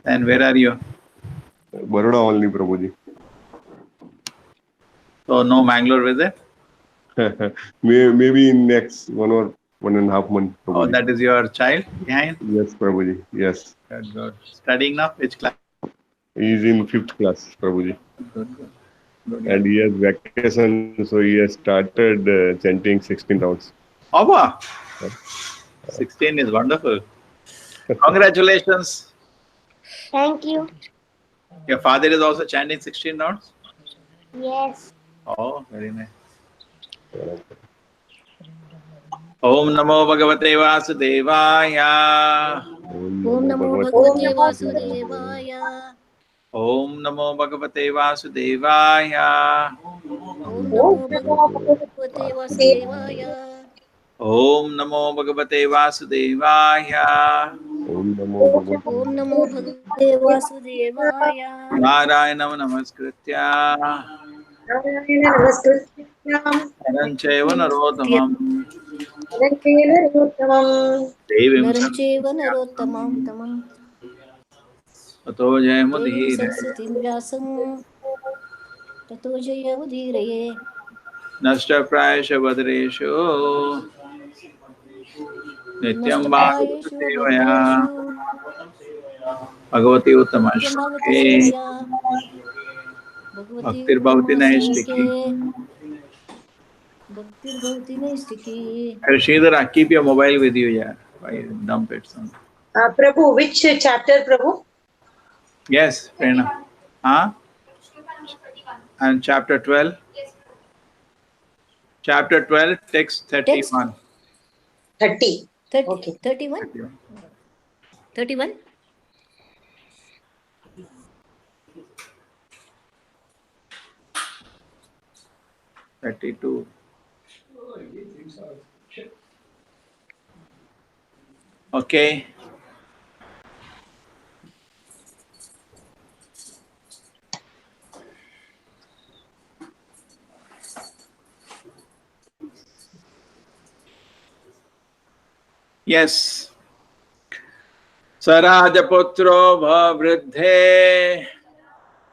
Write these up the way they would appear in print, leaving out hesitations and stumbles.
And where are you? Baroda only, Prabhuji. So no Mangalore visit? Maybe in next 1.5 months, Prabhuji. Oh, that is your child behind? Yes, Prabhuji. Yes. Good, good. Studying now? Which class? He is in 5th class, Prabhuji. Good, good. Good. And he has vacation, so he has started chanting 16 rounds. Abba! 16 is wonderful. Congratulations. Thank you. Your father is also chanting 16 rounds? Yes. Oh, very nice. Om Namo Bhagavate Vasudevaya. Om Namo Bhagavate Vasudevaya. Om Namo Bhagavate Vasudevaya. Om Namo Bhagavate Vasudevaya. Om Namo Bhagavate Vasudevaya. Om Namo Bhagavate. Om Namo Bhagavate Vasudevaya. Narayanam Namaskritya. Naranchaiva Narottamam. Devim Naram Chaiva Narottamam Tamam. Tato Jayamudhire. Saraswatim Vyasam. Tato Jayamudhire. Nashta Prayasha Badreshu. Nityam Bhagavate Bhagavati Uttamashke. Bhaktir Bhavati Naistiki. Bhaktir Bhavati Naistiki. Sridhara, keep your mobile with you, yeah. Why dump it somewhere? Prabhu, which chapter, Prabhu? Yes, Prerna. Huh? And chapter 12? Chapter 12, text 31. 30. 30. Okay. 31? 31? $32. Okay. Yes. Sarajaputro bhavriddhe.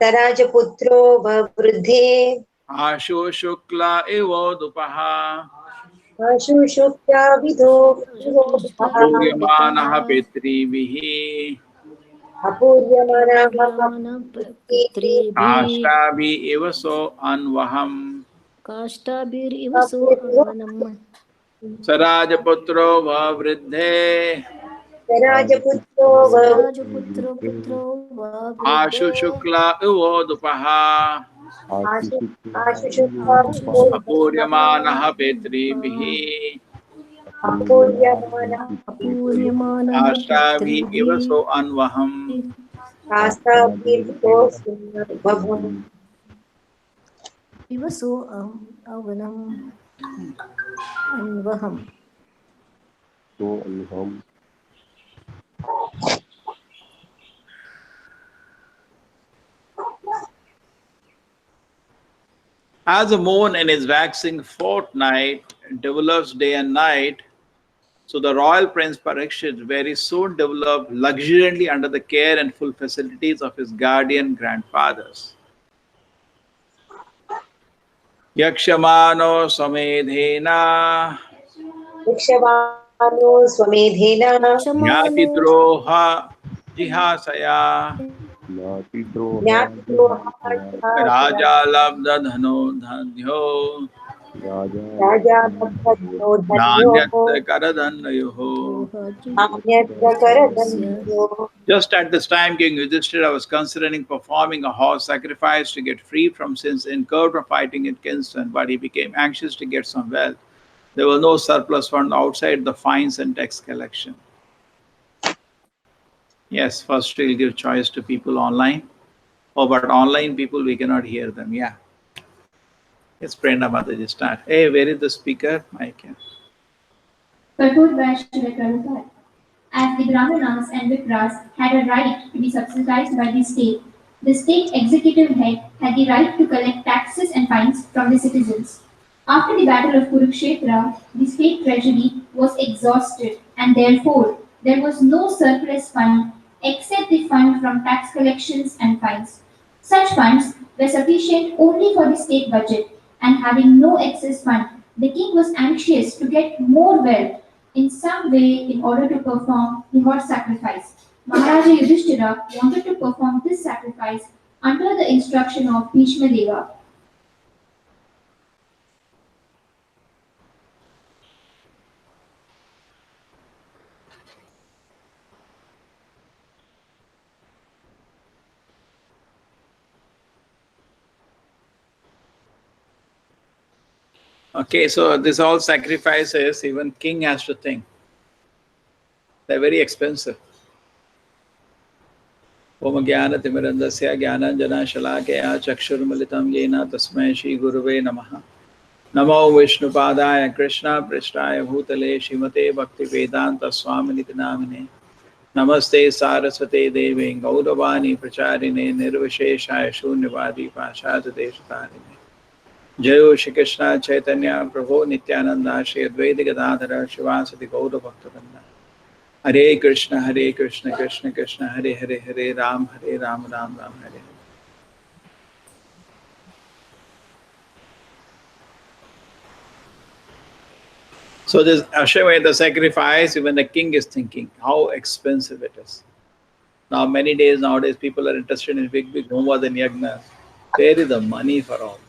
Sarajaputro bhavriddhe. Ashu shukla ivodupaha. Ashu shukya vidho. Puryamanaha pitribihi. Apuryamana Pitri Ashtabi ivaso anvaham. Kashtabir Ivaso Anvanam. Sarajaputro bhavriddhe. Sarajaputro Rajaputro Putro Ashu Vavriddhe. shukla ivodupaha. Ashu shukya Apuryamanaha pitribihi. Apuryamana Apuryamana Ashtabi ivaso anvaham. Astavirto Bhavam. Ivaso Avanam Anvaham. So Anham. As the moon in its waxing fortnight develops day and night, so the royal prince Parikshit very soon developed luxuriantly under the care and full facilities of his guardian grandfathers. Yakshamano Samedhena Vikshavano Swamedhena Jnati Droha Jihasaya Nyatro Raja Labda Dhano Dhadhyo Raja Bhaktadho Nanyat Dhanyo Karadhanyoho. Amyatra Karadhanyo. Just at this time, King Yudhishthira was considering performing a horse sacrifice to get free from sins incurred from fighting in Kinston, but he became anxious to get some wealth. There was no surplus fund outside the fines and tax collection. Yes, first we'll give choice to people online. Oh, but online people, we cannot hear them. Yeah. Yes, Prerna Mataji, start. Hey, where is the speaker? I can. Purport by Srila Prabhupada. As the Brahmanas and Vipras had a right to be subsidized by the state executive head had the right to collect taxes and fines from the citizens. After the battle of Kurukshetra, the state treasury was exhausted and therefore there was no surplus fund except the fund from tax collections and fines. Such funds were sufficient only for the state budget, and having no excess fund, the king was anxious to get more wealth in some way in order to perform the horse sacrifice. Maharaja Yudhishthira wanted to perform this sacrifice under the instruction of Bhishma Deva. Okay, so this all sacrifices, even king has to think. They're very expensive. Om Jnana Timirandasya Jnananjana Shalakaya Chakshurmalitam Yena Tasmai Shri Guruve Namaha. Namo Vishnu Padaya Krishna Prishtaya Bhutale Shrimate Bhakti Vedanta Swaminiti Namine. Namaste Saraswate Devi Gauravani Pracharine Nirvisheshaya Shunyavadi Pashad Deshatarine. Jayo Shri Krishna Chaitanya Prabhu Nityananda Shri Advaita Gadadhara Shivasati Gaura Bhaktavinda. Hare Krishna Krishna Krishna Hare Hare Hare Ram Ram Ram Hare Hare. So this Ashwamedha sacrifice, even the king is thinking how expensive it is. Now nowadays people are interested in big homas and yagnas. Where is the money for all?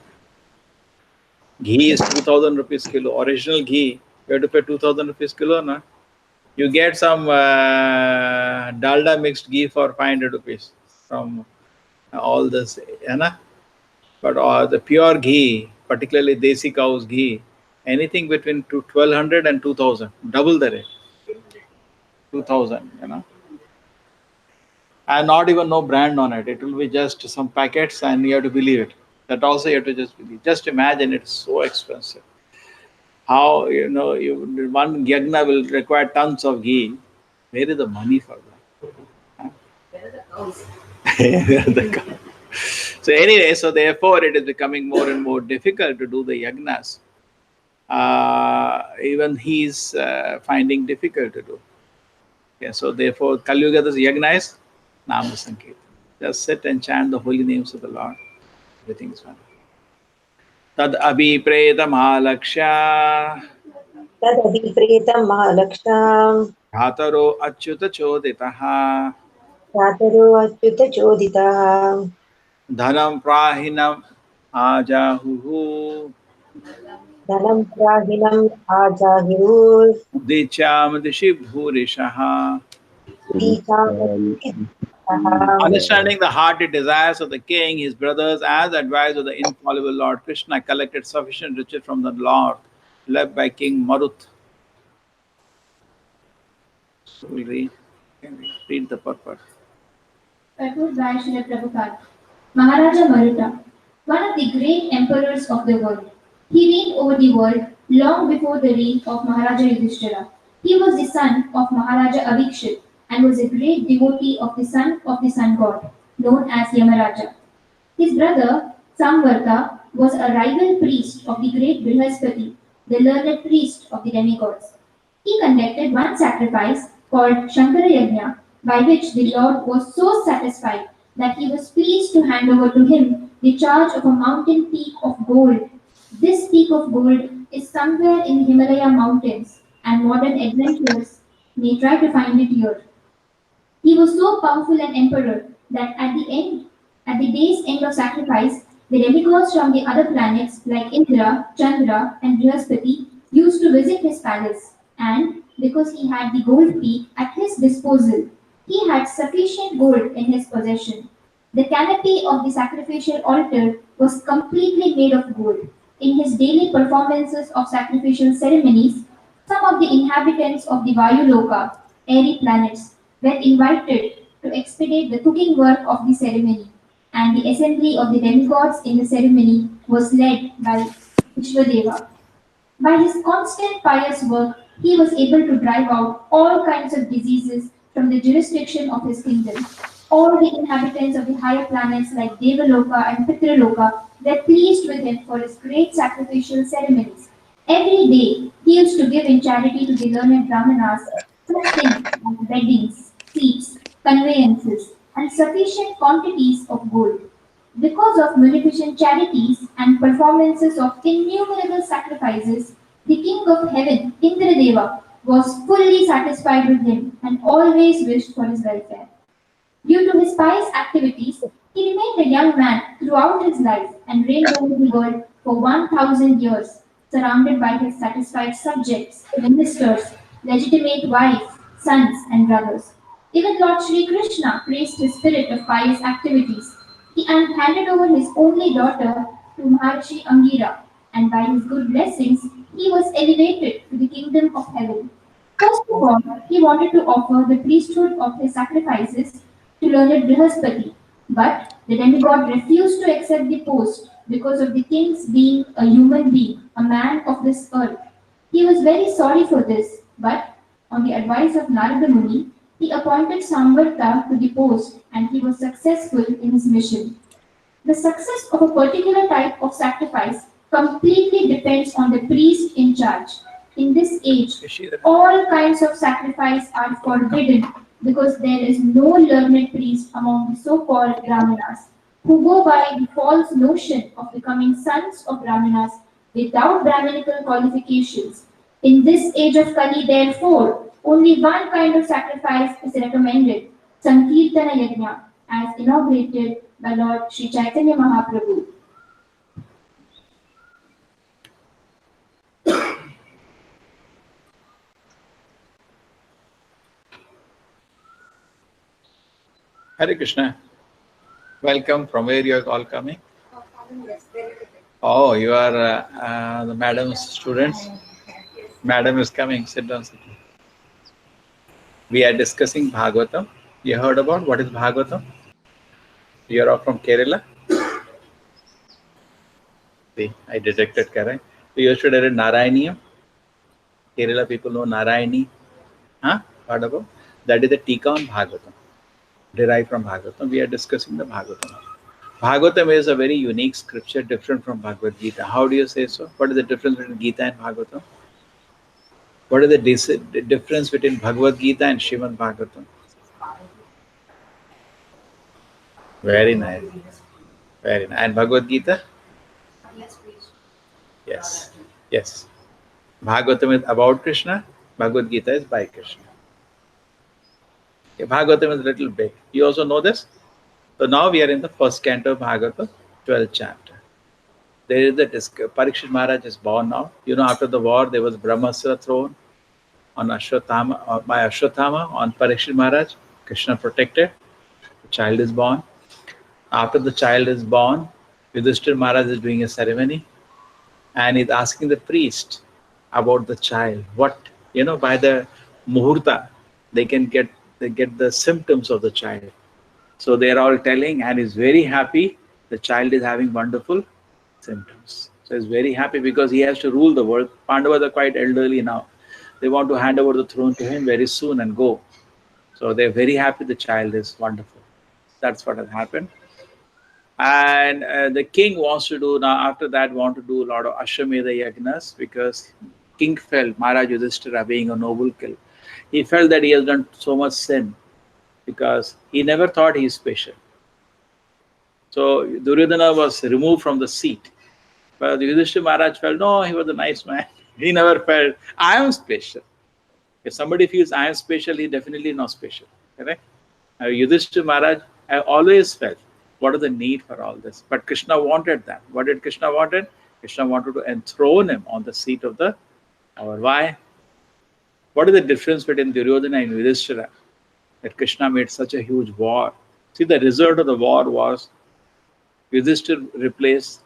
Ghee is 2,000 rupees kilo. Original ghee, you have to pay 2,000 rupees kilo, na? You get some dalda mixed ghee for 500 rupees from all this, na? But the pure ghee, particularly desi cow's ghee, anything between 1,200 and 2,000, double the rate. 2,000, and not even no brand on it. It will be just some packets, and you have to believe it. That also you have to just believe. Just imagine, it's so expensive. How one yagna will require tons of ghee. Where is the money for that? Where are the cows? Where are the cows? So anyway, so therefore it is becoming more and more difficult to do the yagnas. Even he is finding difficult to do. Okay, so therefore Kali Yuga's yagna is Nama Sankirtan. Just sit and chant the holy names of the Lord. Everything is fine. Tad abhipreta mahalaksha तदभिप्रेतं महालक्ष्यां Bhataro achyuta choditaha प्रातरो अच्युतचोदितः Dhanam prahinam ajahuhu धनं प्राहिणम् आजाहिरुर् Dicham dishi bhurishaha. दीचामतिः Understanding the hearty desires of the king, his brothers, as advised of the infallible Lord Krishna, collected sufficient riches from the Lord, led by King Marut. So we read the purport. Purport by Srila Prabhupada. Maharaja Maruta, one of the great emperors of the world. He reigned over the world long before the reign of Maharaja Yudhishthira. He was the son of Maharaja Avikshit and was a great devotee of the sun god, known as Yamaraja. His brother, Samvarta, was a rival priest of the great Brihaspati, the learned priest of the demigods. He conducted one sacrifice called Shankara Yajna, by which the Lord was so satisfied that he was pleased to hand over to him the charge of a mountain peak of gold. This peak of gold is somewhere in the Himalaya mountains, and modern adventurers may try to find it here. He was so powerful an emperor that at the day's end of sacrifice, the demigods from the other planets like Indra, Chandra, and Brihaspati used to visit his palace, and because he had the gold peak at his disposal, he had sufficient gold in his possession. The canopy of the sacrificial altar was completely made of gold. In his daily performances of sacrificial ceremonies, some of the inhabitants of the Vayuloka, airy planets, were invited to expedite the cooking work of the ceremony, and the assembly of the demigods in the ceremony was led by Vishwadeva. By his constant pious work, he was able to drive out all kinds of diseases from the jurisdiction of his kingdom. All the inhabitants of the higher planets like Devaloka and Pitraloka were pleased with him for his great sacrificial ceremonies. Every day, he used to give in charity to the learned Brahmanas such things as beddings, seats, conveyances, and sufficient quantities of gold. Because of munificent charities and performances of innumerable sacrifices, the king of heaven, Indradeva, was fully satisfied with him and always wished for his welfare. Due to his pious activities, he remained a young man throughout his life and reigned over the world for 1,000 years, surrounded by his satisfied subjects, ministers, legitimate wives, sons, and brothers. Even Lord Sri Krishna praised his spirit of pious activities. He handed over his only daughter to Maharshi Angira, and by his good blessings, he was elevated to the kingdom of heaven. First of all, he wanted to offer the priesthood of his sacrifices to learned Brihaspati, but the demigod refused to accept the post because of the king's being a human being, a man of this earth. He was very sorry for this, but on the advice of Narada Muni, he appointed Samvarta to the post and he was successful in his mission. The success of a particular type of sacrifice completely depends on the priest in charge. In this age, all kinds of sacrifice are forbidden because there is no learned priest among the so-called Brahmanas who go by the false notion of becoming sons of Brahmanas without Brahminical qualifications. In this age of Kali, therefore, only one kind of sacrifice is recommended, Sankirtana Yajna, as inaugurated by Lord Sri Chaitanya Mahaprabhu. Hare Krishna. Welcome. From where you are all coming? Oh, you are the madam's students? Madam is coming. Sit down. Sit down. We are discussing Bhagavatam. You heard about what is Bhagavatam? You are all from Kerala? See, I detected correct. So you should have read Narayaniyam. Kerala people know Narayani. Huh? Heard about? That is the Tika on Bhagavatam. Derived from Bhagavatam. We are discussing the Bhagavatam. Bhagavatam is a very unique scripture, different from Bhagavad Gita. How do you say so? What is the difference between Gita and Bhagavatam? What is the difference between Bhagavad Gita and Srimad Bhagavatam? Very nice. Very nice. And Bhagavad Gita? Yes. Yes. Bhagavatam is about Krishna. Bhagavad Gita is by Krishna. Okay, Bhagavatam is a little big. You also know this? So now we are in the first canto of Bhagavatam, 12th chapter. There is the Parikshit Maharaj is born now. You know, after the war, there was Brahmastra thrown on Ashwatthama, by Ashwatthama on Parikshit Maharaj. Krishna protected. The child is born. After the child is born, Yudhishthira Maharaj is doing a ceremony and is asking the priest about the child. What, you know, by the muhurta, they get the symptoms of the child. So they are all telling, and he's very happy. The child is having wonderful symptoms. So he's very happy because he has to rule the world. Pandavas are quite elderly now. They want to hand over the throne to him very soon and go. So they're very happy the child is wonderful. That's what has happened. And the king wants to do, now after that, want to do a lot of Ashwamedha Yagnas because king felt, Maharaj Yudhishthira being a noble king, he felt that he has done so much sin because he never thought he is special. So Duryodhana was removed from the seat. But Yudhishthira Maharaj felt, no, he was a nice man. He never felt, I am special. If somebody feels I am special, he definitely not special. Correct? Yudhishthira Maharaj, I always felt, what is the need for all this? But Krishna wanted that. What did Krishna wanted? Krishna wanted to enthrone him on the seat of the power. Why? What is the difference between Duryodhana and Yudhishthira? That Krishna made such a huge war. See, the result of the war was Yudhishthira replaced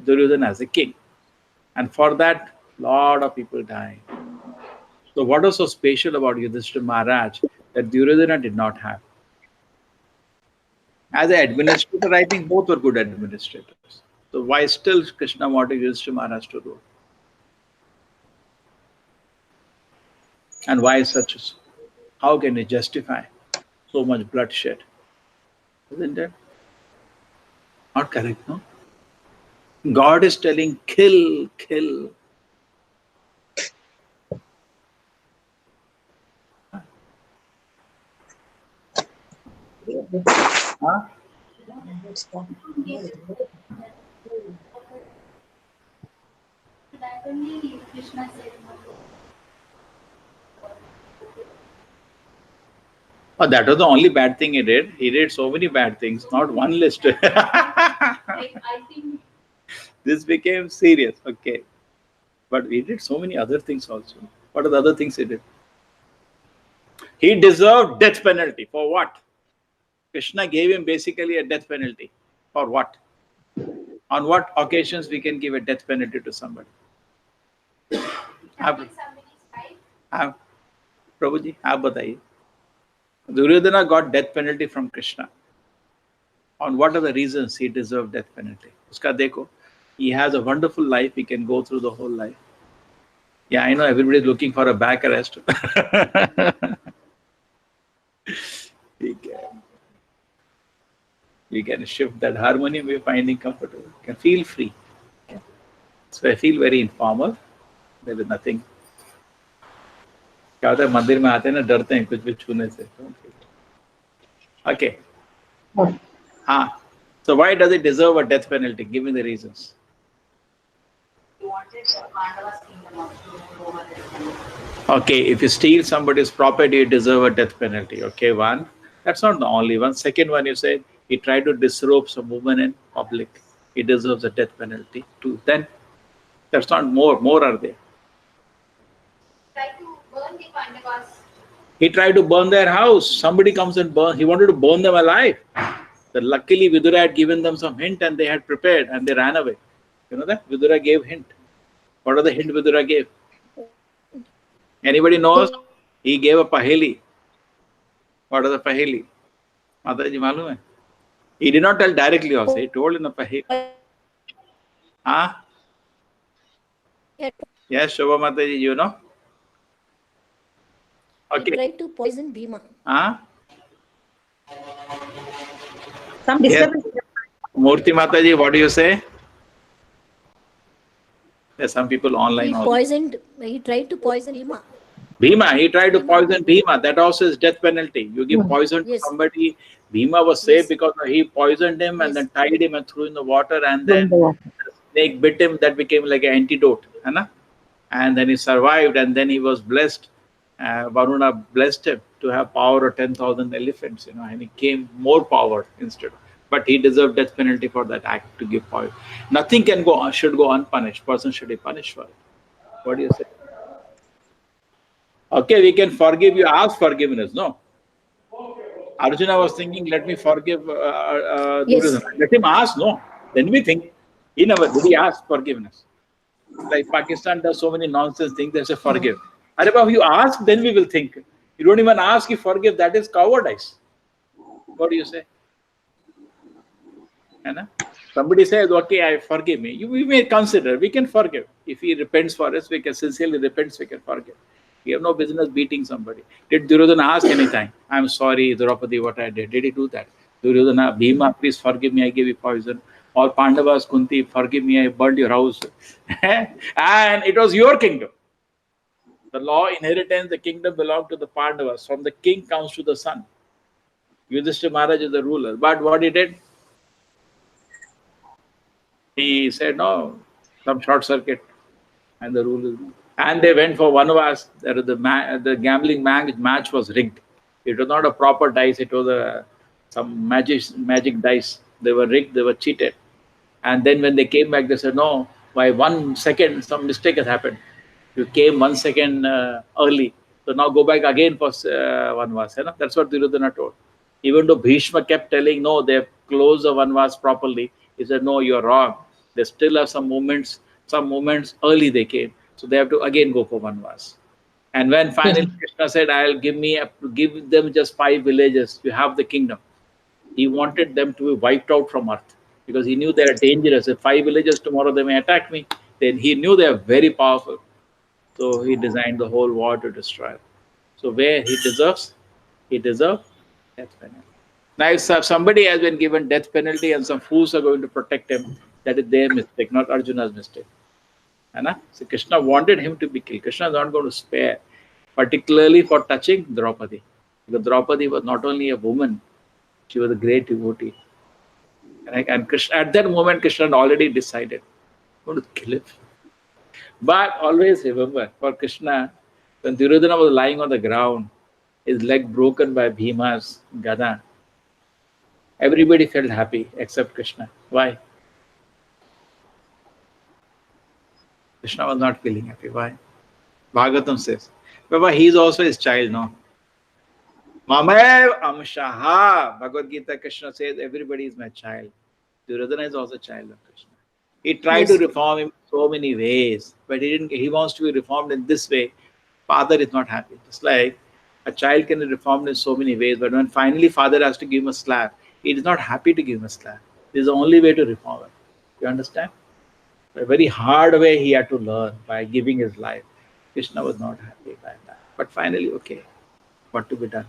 Duryodhana as a king. And for that, lot of people died. So what was so special about Yudhishthira Maharaj that Duryodhana did not have? As an administrator, I think both were good administrators. So why still Krishna wanted Yudhishthira Maharaj to rule? And why such? How can you justify so much bloodshed? Isn't it? Not correct, no? God is telling, kill, kill. Huh? That only Krishna said. Oh, that was the only bad thing he did. He did so many bad things, not one list. I think This became serious. Okay. But he did so many other things also. What are the other things he did? He deserved death penalty. For what? Krishna gave him basically a death penalty. For what? On what occasions we can give a death penalty to somebody? tapping somebody's life. Prabhuji, आप बताइए. Duryodhana got death penalty from Krishna. On what are the reasons he deserved death penalty? Uska dekho. He has a wonderful life. He can go through the whole life. Yeah, I know everybody is looking for a back arrest. We can shift that harmonium we're finding comfortable. You can feel free. Okay. So I feel very informal. There is nothing. क्या होता है मंदिर में आते हैं ना डरते हैं कुछ भी छूने से. Okay. So why does it deserve a death penalty? Give me the reasons. He wanted Pandava's kingdom over there. Okay, if you steal somebody's property, you deserve a death penalty. Okay, one. That's not the only one. Second one, you said he tried to disrobe some woman in public. He deserves a death penalty. Two. Then that's not more. More are there. Try to burn the Pandavas. He tried to burn their house. Somebody comes and burn. He wanted to burn them alive. But luckily, Vidura had given them some hint and they had prepared and they ran away. You know that? Vidura gave hint. What are the hint Vidura gave? Anybody knows? He gave a paheli. What are the paheli? Mataji, malum hai? He did not tell directly also. He told in a paheli. Huh? Yes, Shobha Mataji, you know? He Okay. tried to poison Bhima. Huh? Some Yes. disturbance. Murthy Mataji, what do you say? There's some people online He also. tried to poison Bhima. Bhima, he tried to poison Bhima. That also is death penalty. You give poison to Yes. somebody. Bhima was saved Yes. because he poisoned him and Yes. then tied him and threw in the water, and then the snake bit him. That became like an antidote. Hai? And then he survived, and then he was blessed. Varuna blessed him to have power of 10,000 elephants, and he came more power instead. But he deserved death penalty for that act to give power. Nothing should go unpunished. Person should be punished for it. What do you say? Okay, we can forgive you. Ask forgiveness. No. Arjuna was thinking, let me forgive Yes. Duryodhana. Let him ask. No. Then we think. He never did. He ask forgiveness. Like Pakistan does so many nonsense things. They say forgive. If you ask, then we will think. You don't even ask, you forgive. That is cowardice. What do you say? Somebody says, okay, I forgive me. We may consider, we can forgive. If he repents for us, we can sincerely repent, we can forgive. We have no business beating somebody. Did Duryodhana ask anytime? I'm sorry, Draupadi, what I did. Did he do that? Duryodhana, Bhima, please forgive me, I gave you poison. Or Pandavas, Kunti, forgive me, I burned your house. And it was your kingdom. The law, inheritance, the kingdom belonged to the Pandavas. From the king comes to the son. Yudhishthira Maharaj is the ruler. But what he did? He said, no, some short circuit. And the rule is. And they went for Vanvas. The gambling match was rigged. It was not a proper dice. It was some magic dice. They were rigged. They were cheated. And then when they came back, they said, no, by 1 second, some mistake has happened. You came 1 second early. So now go back again for Vanvas. That's what Duryodhana told. Even though Bhishma kept telling, no, they have closed the Vanvas properly. He said, no, you're wrong. They still have some moments early they came. So they have to again go for Vanvas. And when finally Krishna said, I'll give them just 5 villages, you have the kingdom. He wanted them to be wiped out from earth because he knew they are dangerous. If 5 villages tomorrow they may attack me, then he knew they are very powerful. So he designed the whole war to destroy them. So where he deserves death penalty. Now if somebody has been given death penalty and some fools are going to protect him, that is their mistake, not Arjuna's mistake. So Krishna wanted him to be killed. Krishna is not going to spare, particularly for touching Draupadi. Because Draupadi was not only a woman, She was a great devotee. And Krishna, at that moment, Krishna had already decided, I'm going to kill him. But always remember, for Krishna, when Duryodhana was lying on the ground, his leg broken by Bhima's gada, everybody felt happy except Krishna. Why? Krishna was not feeling happy. Why? Bhagavatam says, Baba, he is also his child, no? Mamaev amshaha. Bhagavad Gita, Krishna says, everybody is my child. Duryodhana is also a child of Krishna. He tried to reform him so many ways, but he didn't. He wants to be reformed in this way. Father is not happy. Just like a child can be reformed in so many ways, but when finally father has to give him a slap, he is not happy to give him a slap. This is the only way to reform him. You understand? A very hard way he had to learn by giving his life. Krishna was not happy by that. But finally, okay, what to be done?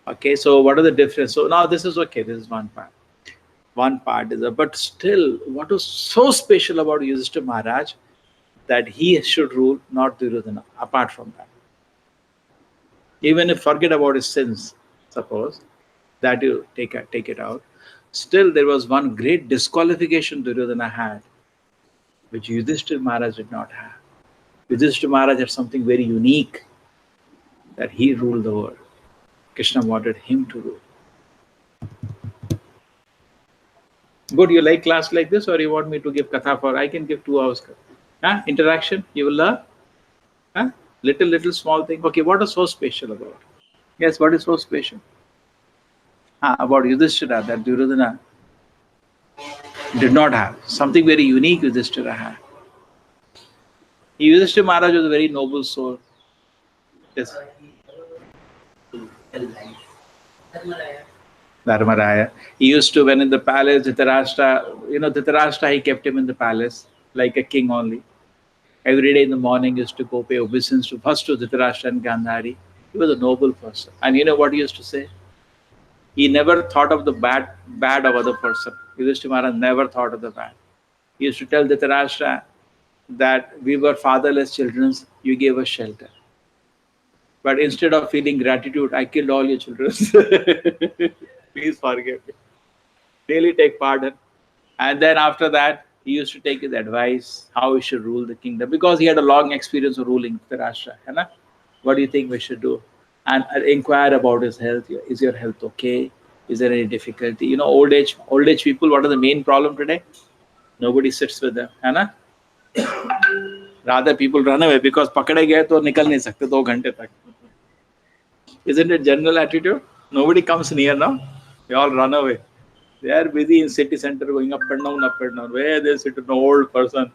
Okay, so what are the difference? So now this is okay. This is one part. One part is, but still, what was so special about Yudhishthira Maharaj that he should rule, not Duryodhana, apart from that. Even if forget about his sins, suppose, that you take it out, still there was one great disqualification Duryodhana had, which Yudhishthira Maharaj did not have. Yudhishthira Maharaj had something very unique, that he ruled the world. Krishna wanted him to rule. Good, you like class like this, or you want me to give katha for? I can give 2 hours. Huh? Interaction, you will learn. Huh? Little small thing. Okay, what is so special about? Yes, what is so special? About Yudhishthira that Duryodhana did not have. Something very unique Yudhishthira had. Yudhishthira Maharaj was a very noble soul. Yes. Dharmaraya. He used to, when in the palace, Dhritarashtra, he kept him in the palace like a king only. Every day in the morning, he used to go pay obeisance to Dhritarashtra and Gandhari. He was a noble person. And you know what he used to say? He never thought of the bad of other person. Yudhishthira Maharaj never thought of the bad. He used to tell Dhritarashtra that we were fatherless children, you gave us shelter. But instead of feeling gratitude, I killed all your children. Please forgive me. Really take pardon. And then after that, he used to take his advice, how he should rule the kingdom. Because he had a long experience of ruling Dhritarashtra. What do you think we should do? And inquire about his health. Is your health okay? Is there any difficulty? Old age people, what are the main problem today? Nobody sits with them. Rather, people run away because pakade gaye to nikal nahi sakte 2 ghante tak. Isn't it general attitude? Nobody comes near now. They all run away. They are busy in city center going up and down. Where they sit with an old person.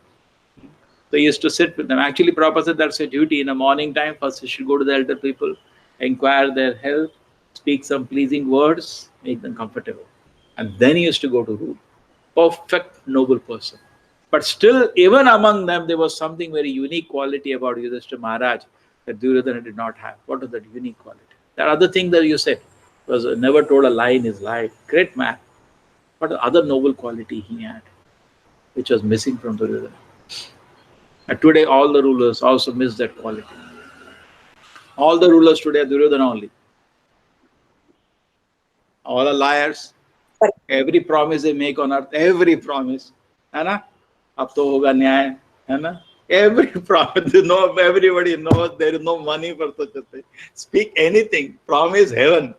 So he used to sit with them. Actually, Prabhupada said that's a duty. In the morning time, first you should go to the elder people, inquire their health, speak some pleasing words, make them comfortable. And then he used to go to rule. Perfect, noble person. But still, even among them, there was something very unique quality about Yudhishthira Maharaj that Duryodhana did not have. What was that unique quality? That other thing that you said was never told a lie in his life. Great man. What other noble quality he had, which was missing from Duryodhana. And today, all the rulers also miss that quality. All the rulers today are Duryodhana only. All are liars. Every promise they make on earth, every promise. Ab to hoga nyay, every promise, everybody knows there is no money for such a thing. Speak anything, promise heaven.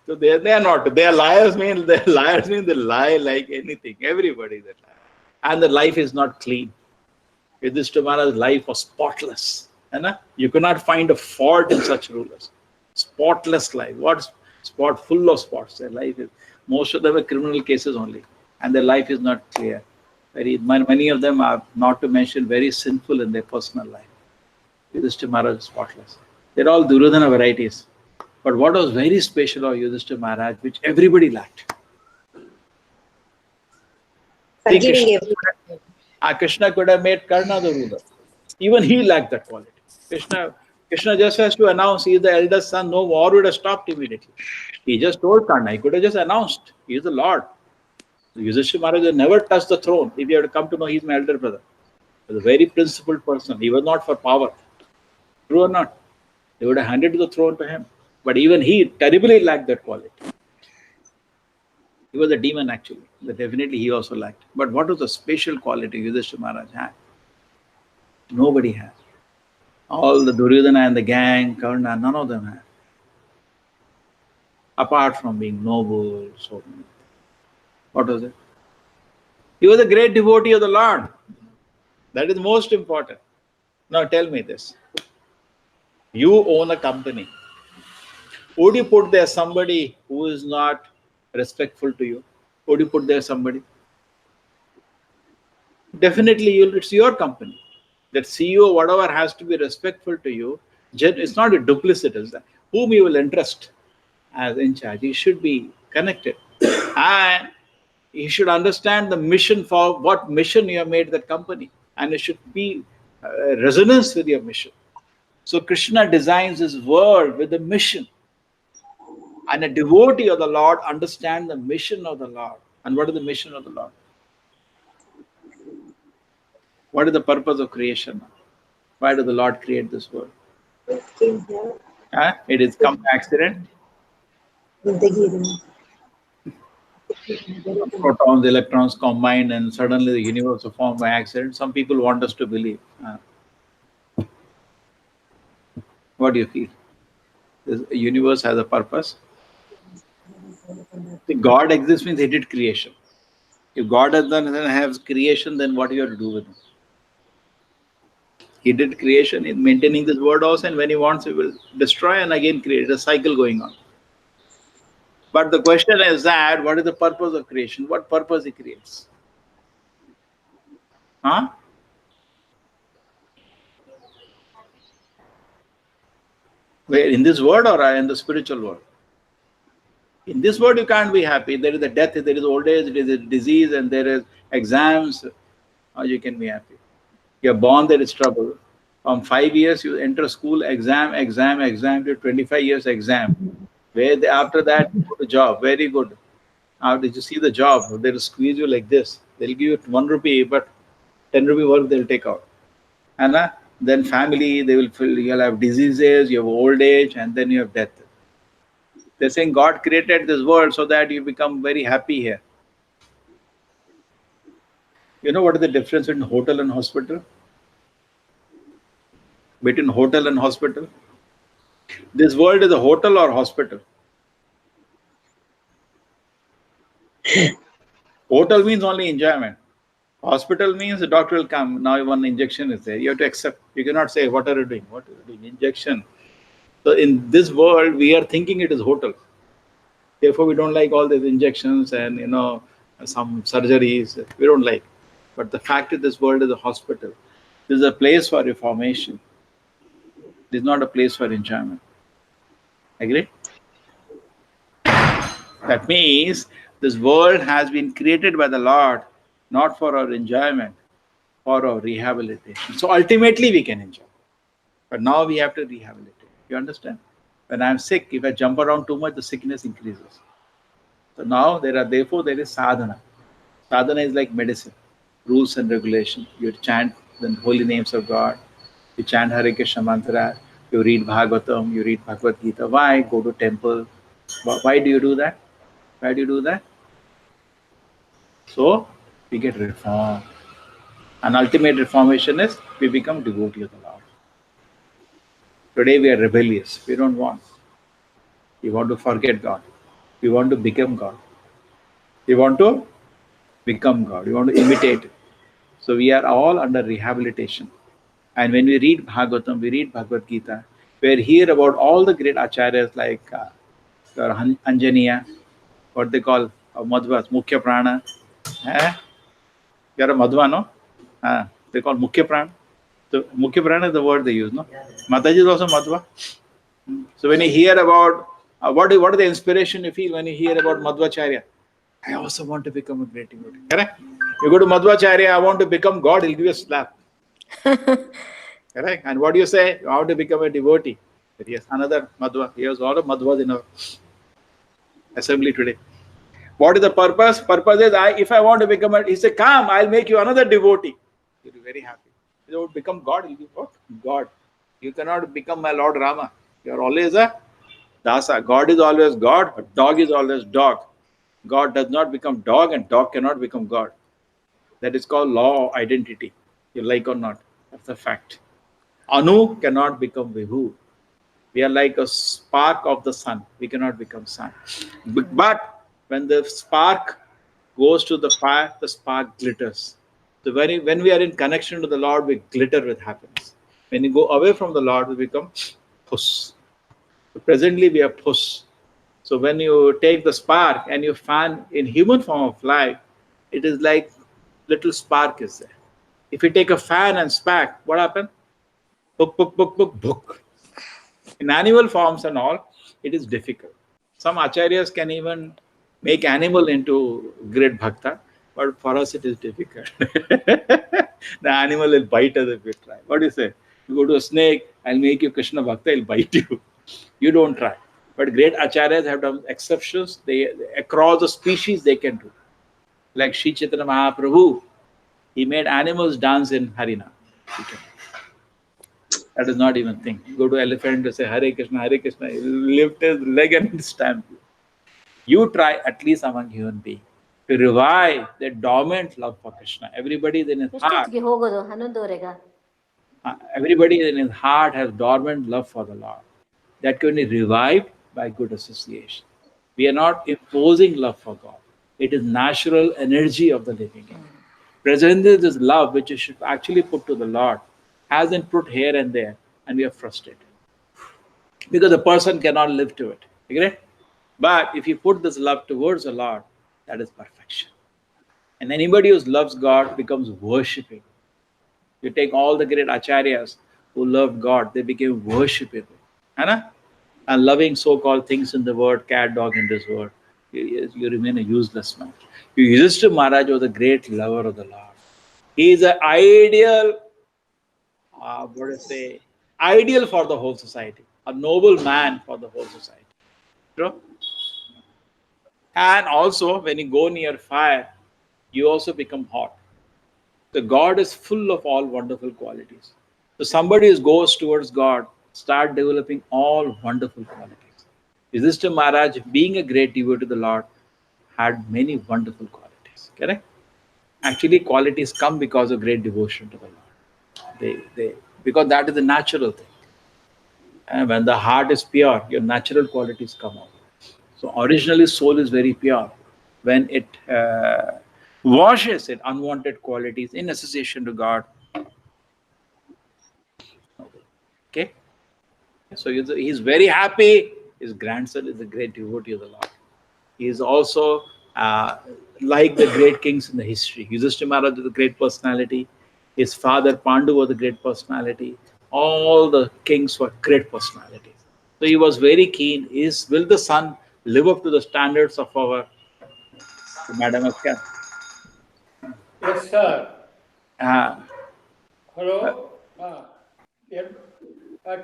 So they are not. They are liars mean they lie like anything. Everybody is a liar. And the life is not clean. Yudhishthira Maharaj's life was spotless. You cannot find a fault in such rulers. Spotless life. What spot? Full of spots. Their life is, most of them are criminal cases only. And their life is not clear. Many of them are, not to mention, very sinful in their personal life. Yudhishthira Maharaj is spotless. They're all Duryodhana varieties. But what was very special of Yudhishthira Maharaj, which everybody lacked? Forgiving everyone. Krishna could have made Karna the ruler. Even he lacked that quality. Krishna just has to announce he is the eldest son. No war would have stopped immediately. He just told Karna. He could have just announced he is the Lord. Yudhishthira Maharaj had never touched the throne. If you have to come to know, he's my elder brother. He was a very principled person. He was not for power. True or not? They would have handed the throne to him. But even he terribly lacked that quality. He was a demon actually. But definitely he also lacked. But what was the special quality Yudhishthira Maharaj had? Nobody had. All the Duryodhana and the gang, Karna, none of them had. Apart from being noble, so many. What was it? He was a great devotee of the Lord. That is most important. Now tell me this. You own a company. Would you put there somebody who is not respectful to you? Would you put there somebody? Definitely, it's your company. That CEO, whatever, has to be respectful to you. It's not a duplicitous. Whom you will entrust as in charge. He should be connected. And he should understand the mission, for what mission you have made that company. And it should be resonance with your mission. So Krishna designs his world with a mission. And a devotee of the Lord understands the mission of the Lord. And what is the mission of the Lord? What is the purpose of creation? Why did the Lord create this world? It is come by accident. Protons, electrons combine and suddenly the universe is formed by accident. Some people want us to believe. What do you feel? This universe has a purpose. If God exists means he did creation. If God doesn't have creation, then what you have to do with him? He did creation in maintaining this world also, and when he wants, he will destroy and again create. A cycle going on. But the question is that what is the purpose of creation? What purpose he creates? Huh? Where, in this world or in the spiritual world? In this world, you can't be happy. There is a death, there is old age, there is a disease, and there is exams. How you can be happy? You are born, there is trouble. From 5 years, you enter school, exam, to 25 years, exam. After that, you go to job. Very good. Now, did you see the job? They'll squeeze you like this. They'll give you 1 rupee, but 10 rupee work they'll take out. And then family, they will fill. You'll have diseases, you have old age, and then you have death. They're saying God created this world so that you become very happy here. You know what is the difference between hotel and hospital? Between hotel and hospital? This world is a hotel or hospital? Hotel means only enjoyment. Hospital means the doctor will come. Now one injection is there. You have to accept. You cannot say, what are you doing? What are you doing? Injection. So in this world, we are thinking it is hotel. Therefore, we don't like all these injections and, some surgeries. We don't like. But the fact is this world is a hospital. This is a place for reformation. This is not a place for enjoyment. Agree? That means this world has been created by the Lord, not for our enjoyment, for our rehabilitation. So ultimately we can enjoy. But now we have to rehabilitate. You understand? When I'm sick, if I jump around too much, the sickness increases. So now therefore there is sadhana. Sadhana is like medicine, rules and regulations. You chant the holy names of God. You chant Hare Krishna mantra. You read Bhagavatam. You read Bhagavad Gita. Why? Go to temple. Why do you do that? Why do you do that? So we get reformed. And ultimate reformation is we become devotee of the Lord. Today we are rebellious. We don't want. We want to forget God. We want to become God. We want to become God. We want to imitate it. So we are all under rehabilitation. And when we read Bhagavatam, we read Bhagavad Gita, we hear about all the great acharyas like Anjaniya, what they call Madhvas, Mukhya Prana. You are a Madhva, no? They call Mukhya Prana. So Mukhya Prana is the word they use, no? Mataji is also Madhva. So when you hear about, what is the inspiration you feel when you hear about Madhvacharya? I also want to become a great devotee. Correct? You go to Madhvacharya, I want to become God, he'll give you a slap. Correct? And what do you say? I want to become a devotee. But yes, another Madhva. He has a lot of Madhvas in our assembly today. What is the purpose? Purpose is, if I want to become he said, come, I'll make you another devotee. You'll be very happy. You will become God, you'll be what? God. You cannot become my Lord Rama. You are always a Dasa. God is always God, but dog is always dog. God does not become dog, and dog cannot become God. That is called law of identity. You like or not. That's a fact. Anu cannot become Vibhu. We are like a spark of the sun. We cannot become sun. But when the spark goes to the fire, the spark glitters. So when we are in connection to the Lord, we glitter with happiness. When you go away from the Lord, we become puss. So presently, we are puss. So when you take the spark and you fan in human form of life, it is like little spark is there. If you take a fan and spark, what happens? Book, book, book, book, book. In animal forms and all, it is difficult. Some acharyas can even make animal into great bhakta, but for us it is difficult. The animal will bite us if we try. What do you say? You go to a snake, I'll make you Krishna bhakta, he'll bite you. You don't try. But great acharyas have done exceptions. They across the species they can do. Like Sri Chaitanya Mahaprabhu, he made animals dance in Harina. That is not even thing. Go to elephant to say Hare Krishna, he will lift his leg and stamp you. You try at least among human beings to revive their dormant love for Krishna. Everybody is in his heart. ಎಷ್ಟೊತ್ತಿಗೆ ಹೋಗೋದು 11:30 Everybody in his heart has dormant love for the Lord. That can be revived by good association. We are not imposing love for God. It is natural energy of the living entity. Presently, this love which you should actually put to the Lord has been put here and there, and we are frustrated because the person cannot live to it. Agree? But if you put this love towards the Lord, that is perfection. And anybody who loves God becomes worshipping. You take all the great acharyas who loved God, they became worshipable. And loving so-called things in the world, cat, dog in this world, you remain a useless man. Yudhishthira Maharaj was a great lover of the Lord. He is an ideal, ideal for the whole society, a noble man for the whole society. True? And also, when you go near fire, you also become hot. The God is full of all wonderful qualities. So somebody who goes towards God, start developing all wonderful qualities. Yudhishthira Maharaj, being a great devotee to the Lord, had many wonderful qualities. Correct? Actually, qualities come because of great devotion to the Lord. Because that is the natural thing. And when the heart is pure, your natural qualities come out. So originally, soul is very pure. When it washes its unwanted qualities in association to God. Okay? So he's very happy. His grandson is a great devotee of the Lord. He is also like the great kings in the history. Yudhishthira Maharaj is a great personality. His father Pandu was a great personality. All the kings were great personalities. So he was very keen. Will the son live up to the standards of our Madam Aska? Yes, sir. Uh, Hello.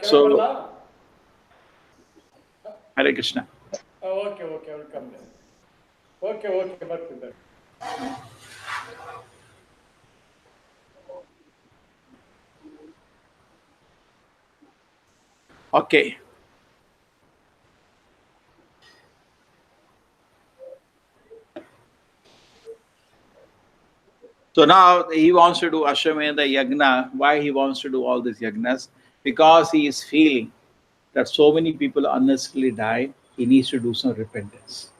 So, Hare Krishna. Okay, I will come there. Okay, but Okay. So now he wants to do Ashwamedha Yagna. Why he wants to do all these yagnas? Because he is feeling that so many people unnecessarily die. He needs to do some repentance.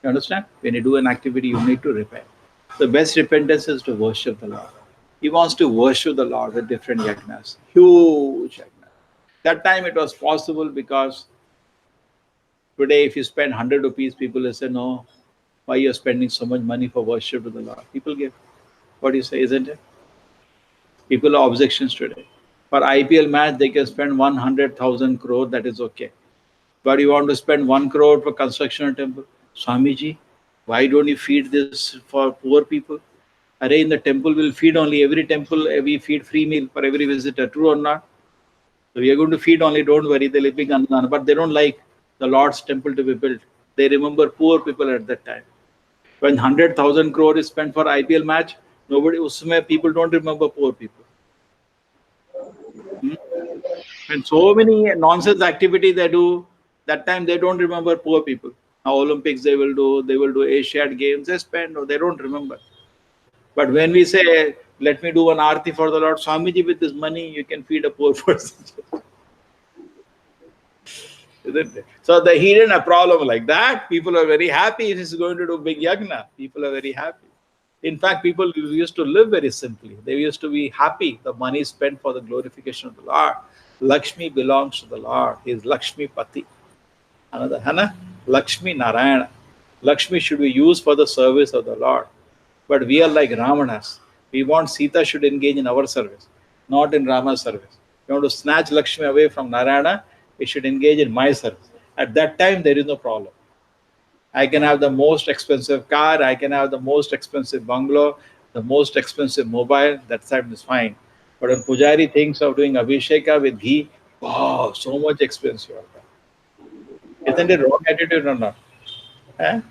You understand? When you do an activity, you need to repent. The best repentance is to worship the Lord. He wants to worship the Lord with different yagnas. Huge yagnas. That time it was possible because today if you spend 100 rupees, people will say, no, why you're spending so much money for worship to the Lord? People give. What do you say, isn't it? People have objections today. For IPL match, they can spend 100,000 crore, that is okay. But you want to spend 1 crore for construction of temple? Swamiji, why don't you feed this for poor people? Array, in the temple, we'll feed only. Every temple, we feed free meal for every visitor. True or not? So we are going to feed only, don't worry, they'll be Annadana. But they don't like the Lord's temple to be built. They remember poor people at that time. When 100,000 crore is spent for IPL match, people don't remember poor people. And so many nonsense activities they do, That time they don't remember poor people. Now Olympics they will do Asiad games, they spend, or they don't remember. But when we say, let me do one arti for the Lord, Swamiji, with this money, you can feed a poor person. Isn't it? So he didn't have a problem like that. People are very happy if he's going to do big yagna. People are very happy. In fact, people used to live very simply. They used to be happy. The money is spent for the glorification of the Lord. Lakshmi belongs to the Lord. He is Lakshmi Pati. Another Hana, Lakshmi Narayana. Lakshmi should be used for the service of the Lord. But we are like Ramanas. We want Sita should engage in our service, not in Rama's service. You want to snatch Lakshmi away from Narayana, it should engage in my service. At that time, there is no problem. I can have the most expensive car, I can have the most expensive bungalow, the most expensive mobile, that time is fine. But when Pujari thinks of doing Abhisheka with ghee, wow, so much expensive. Isn't it wrong attitude or not? Eh?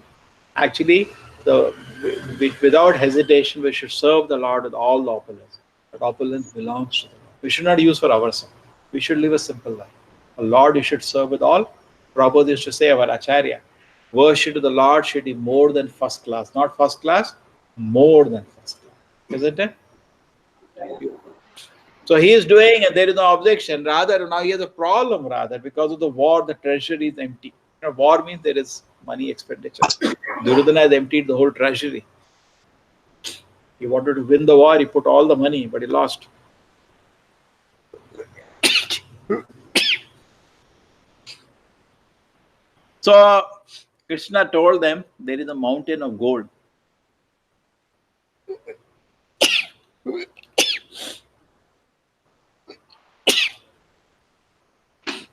Actually, without hesitation, we should serve the Lord with all the opulence. But opulence belongs to the Lord. We should not use for ourselves. We should live a simple life. The Lord you should serve with all. Prabhupada used to say, our Acharya, worship to the Lord should be more than first class. Not first class, more than first class. Isn't it? So he is doing, and there is no objection. Rather, now he has a problem, rather, because of the war, the treasury is empty. You know, war means there is money expenditure. Duryodhana has emptied the whole treasury. He wanted to win the war, he put all the money, but he lost. So Krishna told them there is a mountain of gold.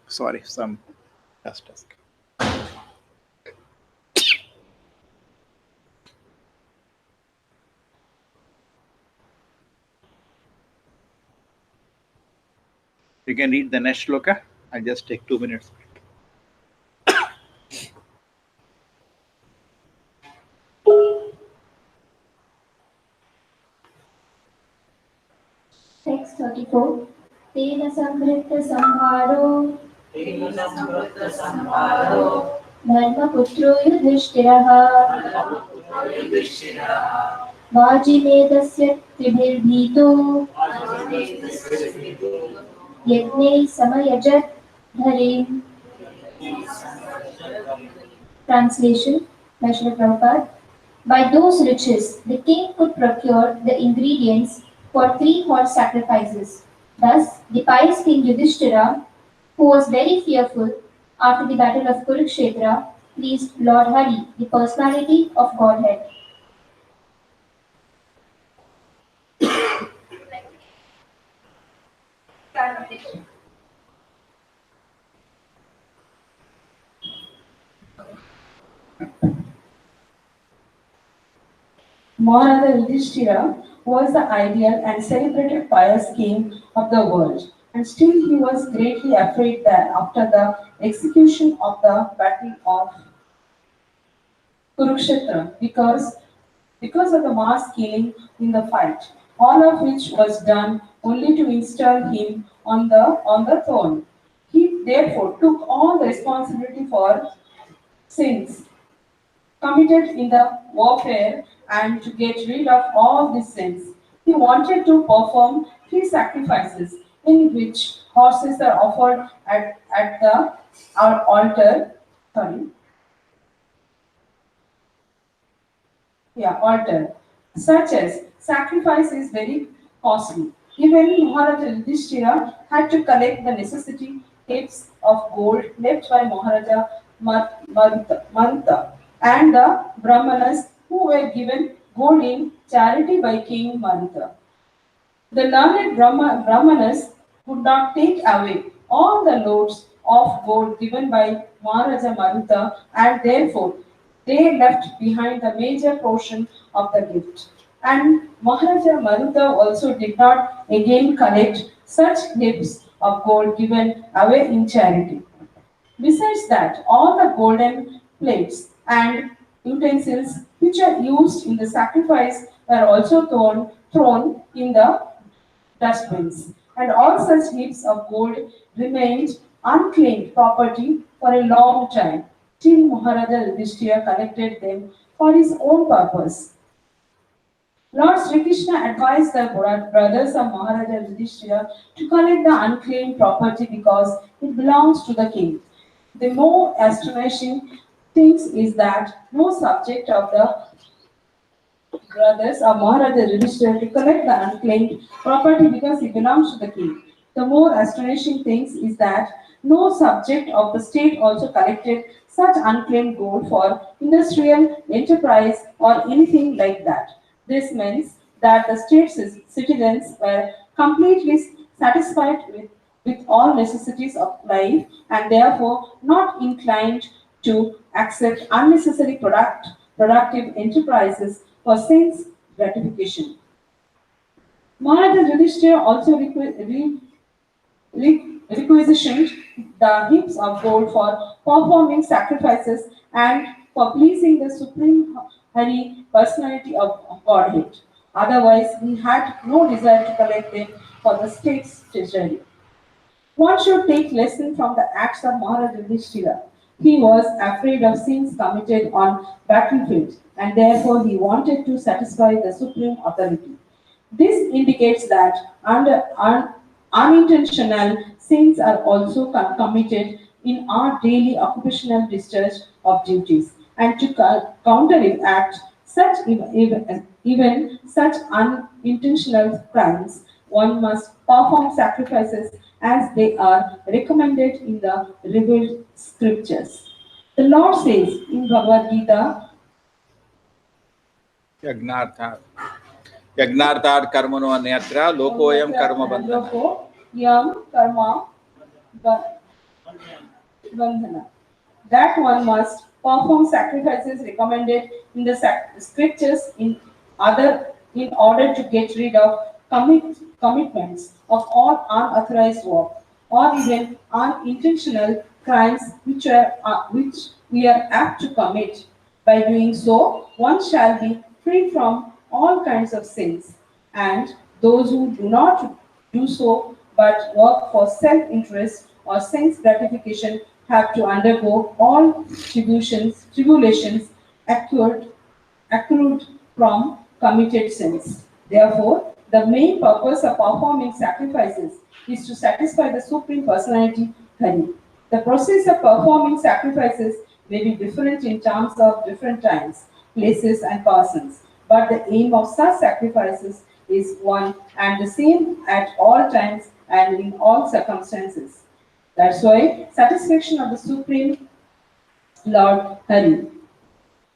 Sorry, some dust. You can read the next shloka. I'll just take 2 minutes. Text 34. Tena samvrita samharo dharma putro yudhishthirah vajimedasya tribhirbhito yagne samayajat dharim. Translation by Srila Prabhupada. By those riches, the king could procure the ingredients for 3 horse sacrifices. Thus, the pious king Yudhishthira, who was very fearful after the battle of Kurukshetra, pleased Lord Hari, the personality of Godhead. Maharada Yudhishthira was the ideal and celebrated pious king of the world, and still he was greatly afraid that after the execution of the battle of Kurukshetra, because of the mass killing in the fight, all of which was done only to install him on the throne. He therefore took all the responsibility for sins committed in the warfare and to get rid of all these sins. He wanted to perform 3 sacrifices in which horses are offered at the altar. Altar. Such as sacrifice is very costly. Even Maharaja Yudhishthira had to collect the necessary heaps of gold left by Maharaja Marutha and the Brahmanas who were given gold in charity by King Marutha. The learned Brahmanas could not take away all the loads of gold given by Maharaja Marutha, and therefore they left behind the major portion of the gift. And Maharaja Marutha also did not again collect such heaps of gold given away in charity. Besides that, all the golden plates and utensils which are used in the sacrifice were also thrown in the dustbins, and all such heaps of gold remained unclaimed property for a long time, till Maharaja Yudhishthira collected them for his own purpose. Lord Sri Krishna advised the brothers of Maharaja Yudhishthira to collect the unclaimed property because it belongs to the king. The more astonishing thing is that no subject of the brothers of Maharaja Yudhishthira to collect the unclaimed property because it belongs to the king. The more astonishing thing is that no subject of the state also collected such unclaimed gold for industrial enterprise or anything like that. This means that the state's citizens were completely satisfied with all necessities of life and therefore not inclined to accept unnecessary productive enterprises for sense gratification. Maharaja Yudhishthira also requisitioned the heaps of gold for performing sacrifices and for pleasing the Supreme Hari personality of Godhead. Otherwise, he had no desire to collect them for the state's treasury. One should take lesson from the acts of Maharaja Yudhishthira. He was afraid of sins committed on battlefield, and therefore he wanted to satisfy the supreme authority. This indicates that unintentional sins are also committed in our daily occupational discharge of duties, and to counteract such even such unintentional crimes, one must perform sacrifices as they are recommended in the revealed scriptures. The Lord says in Bhagavad Gita, Yagnarthat karmano anyatra lokoyam karma bandhana. Loko yam karma bandhana. That one must perform sacrifices recommended in the scriptures in order to get rid of commitments of all unauthorized work or even unintentional crimes which we are apt to commit. By doing so, one shall be free from all kinds of sins, and those who do not do so but work for self-interest or sense gratification have to undergo all tribulations accrued from committed sins. Therefore, the main purpose of performing sacrifices is to satisfy the Supreme Personality Hari. The process of performing sacrifices may be different in terms of different times, places, and persons, but the aim of such sacrifices is one and the same at all times and in all circumstances. That's why satisfaction of the Supreme Lord Hari.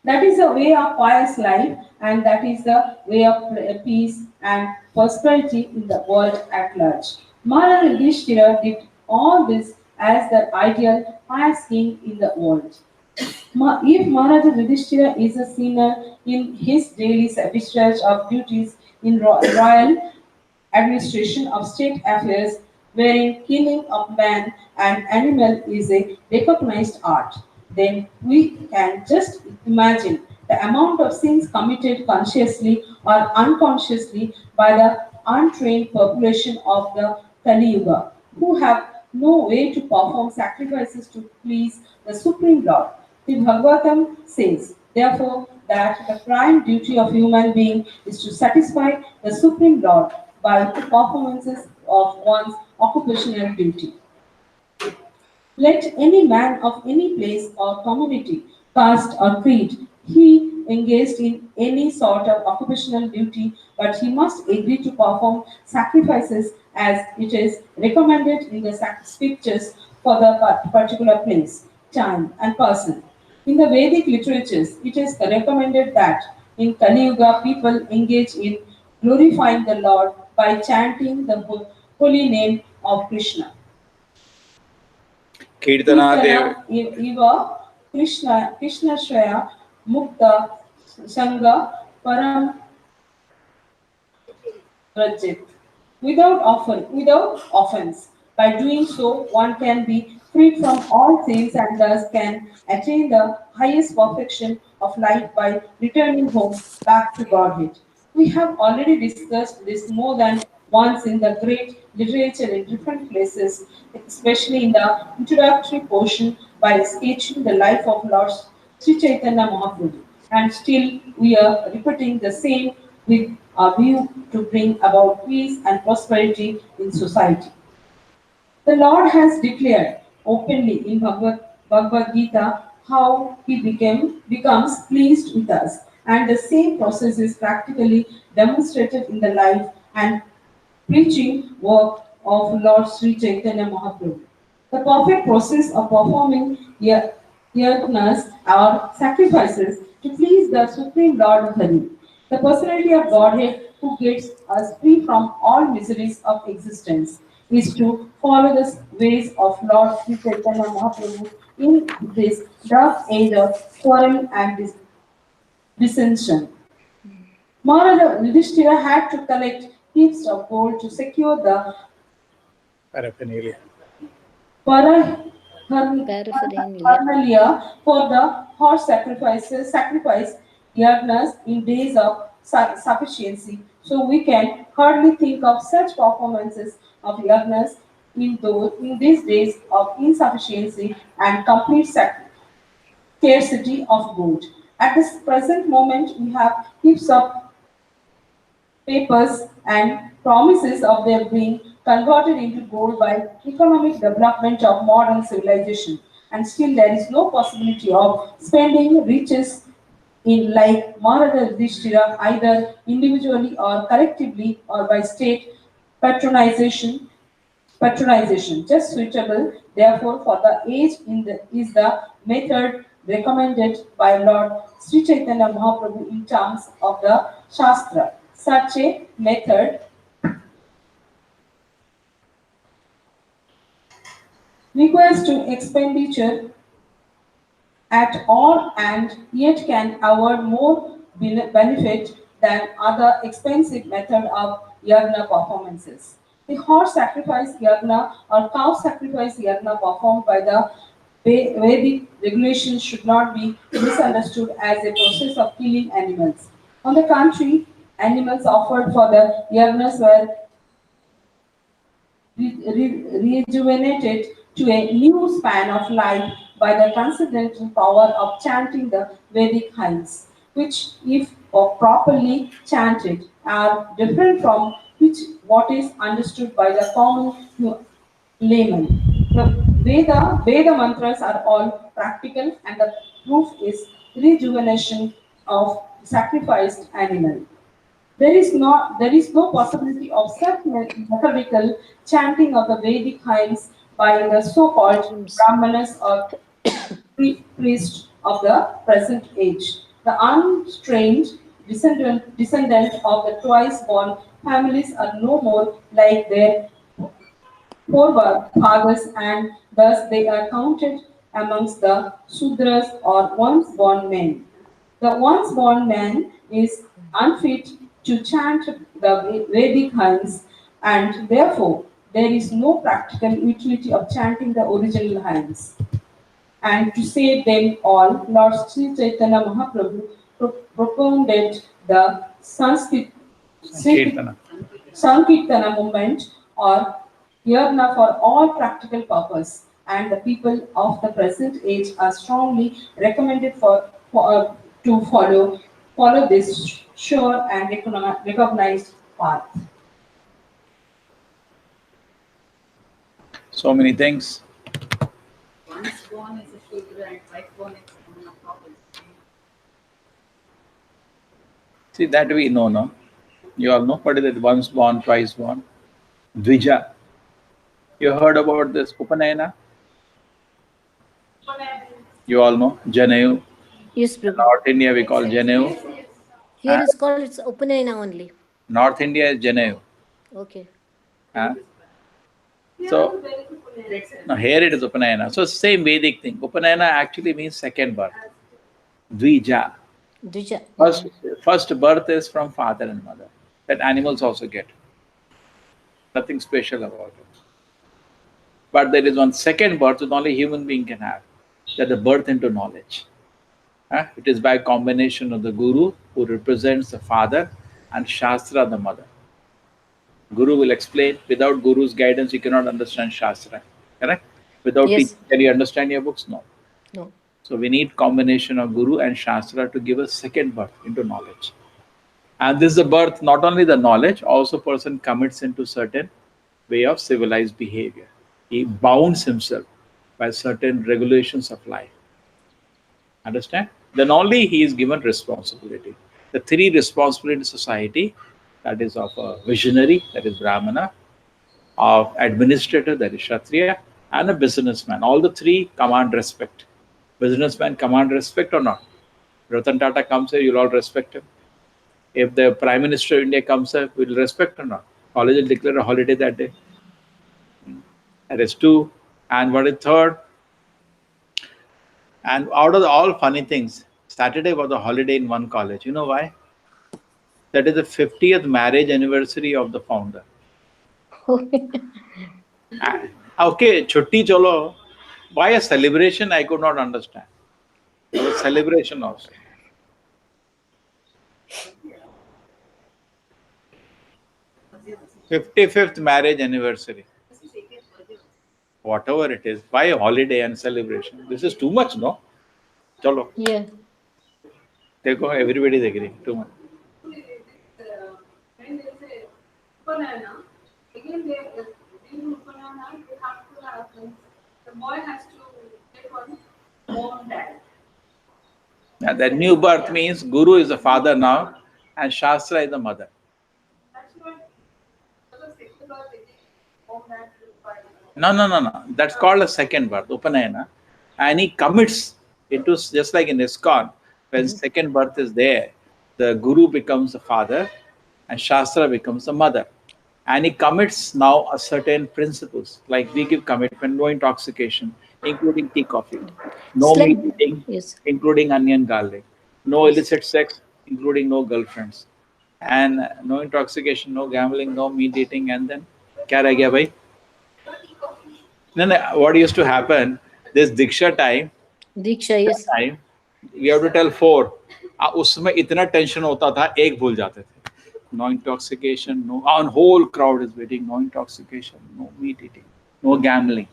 That is the way of pious life, and that is the way of peace and prosperity in the world at large. Maharaja Yudhishthira did all this as the ideal pious king in the world. If Maharaja Yudhishthira is a sinner in his daily discharge of duties in royal administration of state affairs, wherein killing of man and animal is a recognized art, then we can just imagine the amount of sins committed consciously or unconsciously by the untrained population of the Kali Yuga, who have no way to perform sacrifices to please the Supreme Lord. The Bhagavatam says, therefore, that the prime duty of human being is to satisfy the Supreme Lord by performances of one's occupational duty. Let any man of any place or community, caste or creed, he engaged in any sort of occupational duty, but he must agree to perform sacrifices as it is recommended in the scriptures for the particular place, time, and person. In the Vedic literatures, it is recommended that in Kali Yuga people engage in glorifying the Lord by chanting the holy name of Krishna. Kirtana Iva Krishna Shaya Mukta Sangha Param Rajit without offense. By doing so, one can be freed from all sins and thus can attain the highest perfection of life by returning home back to Godhead. We have already discussed this more than once in the great literature in different places, especially in the introductory portion by sketching the life of Lord Sri Chaitanya Mahaprabhu. And still we are repeating the same with a view to bring about peace and prosperity in society. The Lord has declared openly in Bhagavad Gita how he becomes pleased with us, and the same process is practically demonstrated in the life and preaching work of Lord Sri Chaitanya Mahaprabhu. The perfect process of performing yajnas or sacrifices to please the Supreme Lord Hari, the personality of Godhead who gets us free from all miseries of existence, is to follow the ways of Lord Sri Chaitanya Mahaprabhu in this dark age of quarrel and dissension. Moreover, Yudhishthira had to collect heaps of gold to secure the Paraphernalia. Paraphernalia. paraphernalia for the horse sacrifice yagnas in days of sufficiency. So we can hardly think of such performances of yagnas in these days of insufficiency and complete scarcity of gold. At this present moment, we have heaps of papers and promises of their being converted into gold by economic development of modern civilization. And still there is no possibility of spending riches in like Maharada Yudhishthira either individually or collectively or by state patronization just suitable, therefore, for the age is the method recommended by Lord Sri Chaitanya Mahaprabhu in terms of the Shastra. Such a method requires to expenditure at all and yet can award more benefit than other expensive method of yagna performances. The horse sacrifice yagna or cow sacrifice yagna performed by the Vedic regulations should not be misunderstood as a process of killing animals. On the contrary, animals offered for the yagnas were rejuvenated to a new span of life by the transcendental power of chanting the Vedic hymns, which, if properly chanted, are different from what is understood by the common layman. The Veda mantras are all practical, and the proof is rejuvenation of sacrificed animal. There is no possibility of such methodical chanting of the Vedic hymns by the so-called Brahmanas or priests of the present age. The untrained descendant of the twice-born families are no more like their forefathers, and thus they are counted amongst the Sudras or once-born men. The once-born man is unfit to chant the Vedic hymns, and therefore there is no practical utility of chanting the original hymns. And to save them all, Lord Sri Chaitanya Mahaprabhu propounded the Kirtana. Sankirtana movement or yagna for all practical purpose, and the people of the present age are strongly recommended to follow this sure and recognized path. So many things. Once born is a Shudra and twice born is a problem. See, that we know, no? You all know what is it? Once born, twice born. Dvija. You heard about this Upanayana? You all know Janayu. Yes, In Prabhu. North India we call Janayu. Here is called it's Upanayana only. North India is Janayu. Okay. So, no, here it is Upanayana. So same Vedic thing. Upanayana actually means second birth. Dvija. Dvija. First birth is from father and mother. That animals also get. Nothing special about it. But there is one second birth that only human being can have. That the birth into knowledge. It is by combination of the guru who represents the father and Shastra the mother. Guru will explain. Without Guru's guidance, you cannot understand Shastra. Correct? Without Yes. teaching, can you understand your books? No. No. So we need combination of Guru and Shastra to give us second birth into knowledge. And this is the birth, not only the knowledge, also person commits into certain way of civilized behavior. He bounds himself by certain regulations of life. Understand? Then only he is given responsibility. The three responsibility in society, that is of a visionary, that is Brahmana, of administrator, that is Kshatriya, and a businessman. All the three command respect. Businessman command respect or not? Ratan Tata comes here, you'll all respect him. If the Prime Minister of India comes here, we'll respect or not? College will declare a holiday that day. That is two. And what is third? And out of all funny things, Saturday was a holiday in one college. You know why? That is the 50th marriage anniversary of the founder. Okay, chutti cholo. Why a celebration? I could not understand. There was celebration also. Yes. 55th marriage anniversary. Whatever it is, why a holiday and celebration? This is too much, no? Chalo. Yeah. Dekho, everybody is agreeing. Too much. When they say banana, again they in banana you have to have the boy has to take on mom dad. Now, that new birth means Guru is the father now and Shastra is the mother. That's what the second birth again mom dad to find. No. That's called a second birth, Upanayana. And he commits into, just like in ISKCON, when second birth is there, the Guru becomes the father and Shastra becomes the mother. And he commits now a certain principles, like we give commitment, no intoxication, including tea, coffee, no It's like- meat eating, Yes. including onion, garlic, no illicit sex, including no girlfriends, and no intoxication, no gambling, no meat eating, and then kya reh gaya bhai? No, what used to happen, this Diksha time, Diksha, yes. time, we have to tell four. उसमें इतना tension होता था, एक भूल जाते थे. No intoxication, no, our whole crowd is waiting, no intoxication, no meat eating, no gambling.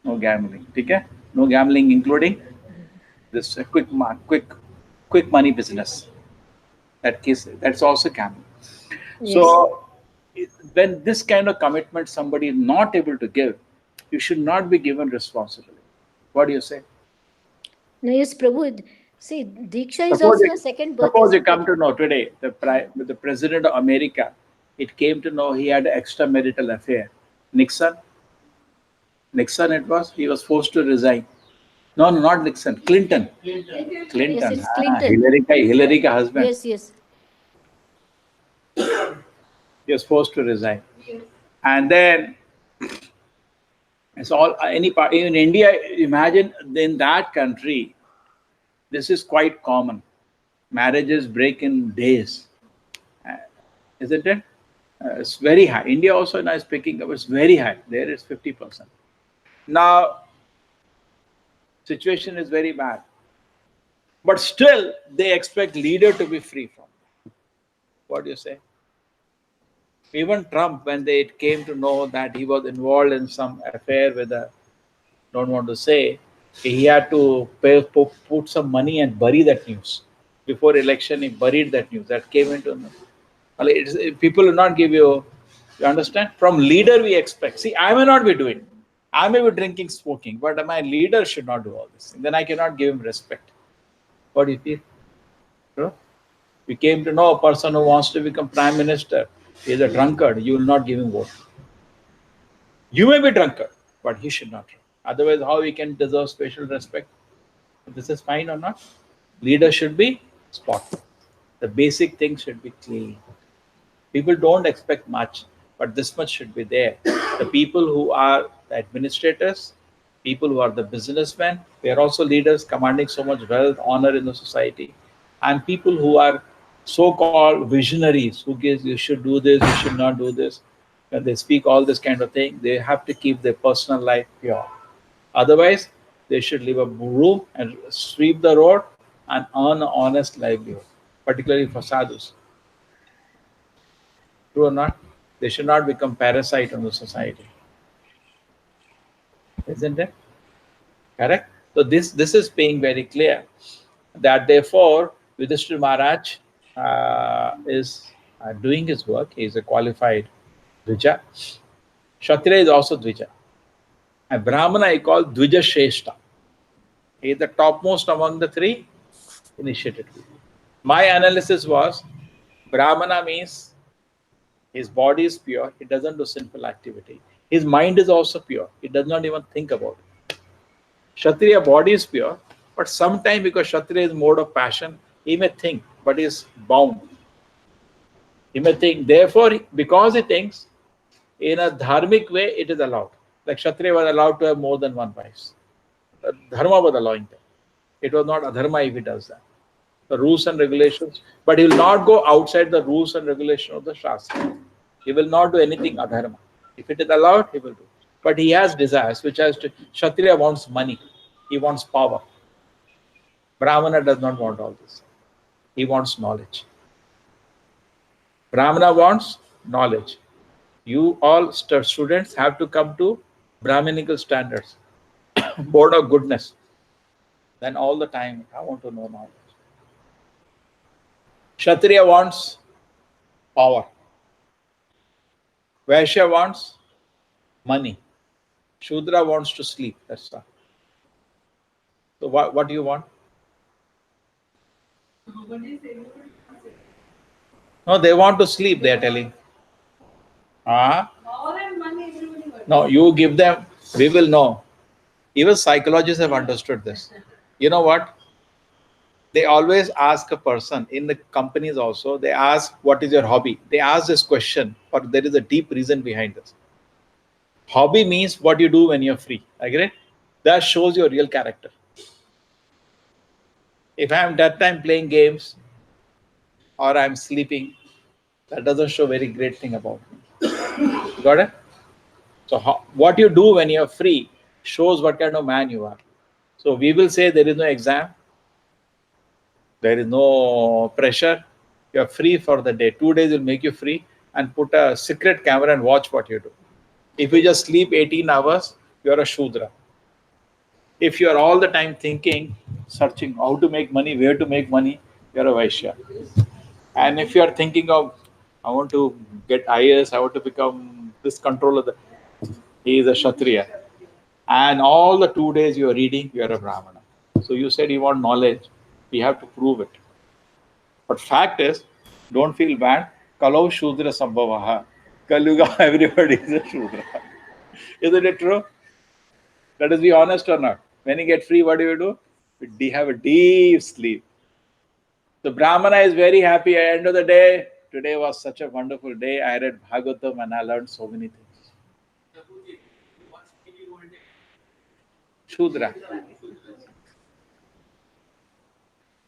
No gambling, okay? No gambling, including this quick money business. That's also gambling. Yes. So when this kind of commitment somebody is not able to give, you should not be given responsibility. What do you say? No, yes, Prabhu. See, Diksha is Suppose also you- a second birth. Suppose you isn't come it? to know today, the president of America, it came to know he had an extramarital affair. Nixon, it was, he was forced to resign. No, not Nixon, Clinton. Clinton. Yes, it's Clinton. Hillary ka husband. Yes, yes. He was forced to resign. And then it's all any part in India. Imagine in that country, this is quite common. Marriages break in days, isn't it? It's very high. India also now is picking up. It's very high. There is 50%. Now, situation is very bad, but still they expect leader to be free from. What do you say? Even Trump, when they came to know that he was involved in some affair with a, don't want to say, he had to put some money and bury that news. Before election, he buried that news. That came into, people will not give you understand? From leader we expect. See, I may not be doing, I may be drinking, smoking, but my leader should not do all this. Then I cannot give him respect. What do you feel? True? We came to know a person who wants to become prime minister. He is a drunkard. You will not give him vote. You may be drunkard, but he should not drink. Otherwise, how he can deserve special respect? This is fine or not? Leader should be spotless. The basic things should be clean. People don't expect much, but this much should be there. The people who are the administrators, people who are the businessmen, they are also leaders commanding so much wealth, honor in the society, and people who are so-called visionaries, who gives you should do this, you should not do this. When they speak all this kind of thing, they have to keep their personal life pure. Otherwise, they should leave a room and sweep the road and earn an honest livelihood, particularly for sadhus. True or not? They should not become parasite on the society. Isn't it? Correct? So this is being very clear that therefore Yudhishthira Maharaj is doing his work. He is a qualified Dvija. Kshatriya is also Dvija. And Brahmana I call Dvija Shrestha. He is the topmost among the three initiated people. My analysis was Brahmana means his body is pure, he doesn't do sinful activity. His mind is also pure, he does not even think about it. Kshatriya body is pure, but sometimes because Kshatriya is mode of passion, he may think, but he is bound. He may think, therefore, because he thinks, in a dharmic way, it is allowed. Like Kshatriya was allowed to have more than one wife. Dharma was allowing that. It was not adharma if he does that. The rules and regulations, but he will not go outside the rules and regulations of the Shastra. He will not do anything adharma. If it is allowed, he will do. But he has desires, which has to. Kshatriya wants money. He wants power. Brahmana does not want all this. He wants knowledge. Brahmana wants knowledge. You all students have to come to Brahminical standards, board of goodness. Then all the time, I want to know knowledge. Kshatriya wants power. Vaishya wants money. Shudra wants to sleep. That's all. So what do you want? No, they want to sleep, they are telling. Power and money, everybody wants. No, you give them, we will know. Even psychologists have understood this. You know what? They always ask a person in the companies also, they ask, what is your hobby? They ask this question, but there is a deep reason behind this. Hobby means what you do when you're free. Agree? That shows your real character. If I'm that time playing games or I'm sleeping, that doesn't show very great thing about me. Got it? So what you do when you're free shows what kind of man you are. So we will say there is no exam. There is no pressure. You are free for the day. 2 days will make you free, and put a secret camera and watch what you do. If you just sleep 18 hours, you are a Shudra. If you are all the time thinking, searching how to make money, where to make money, you are a Vaishya. And if you are thinking of, I want to get IS, I want to become this controller, he is a Kshatriya. And all the 2 days you are reading, you are a Brahmana. So you said you want knowledge, we have to prove it. But fact is, don't feel bad. Kalau Shudra Sambhavaha. Kaluga, everybody is a Shudra. Isn't it true? Let us be honest or not. When you get free, what do? We have a deep sleep. The Brahmana is very happy at the end of the day. Today was such a wonderful day. I read Bhagavatam and I learned so many things. Shudra.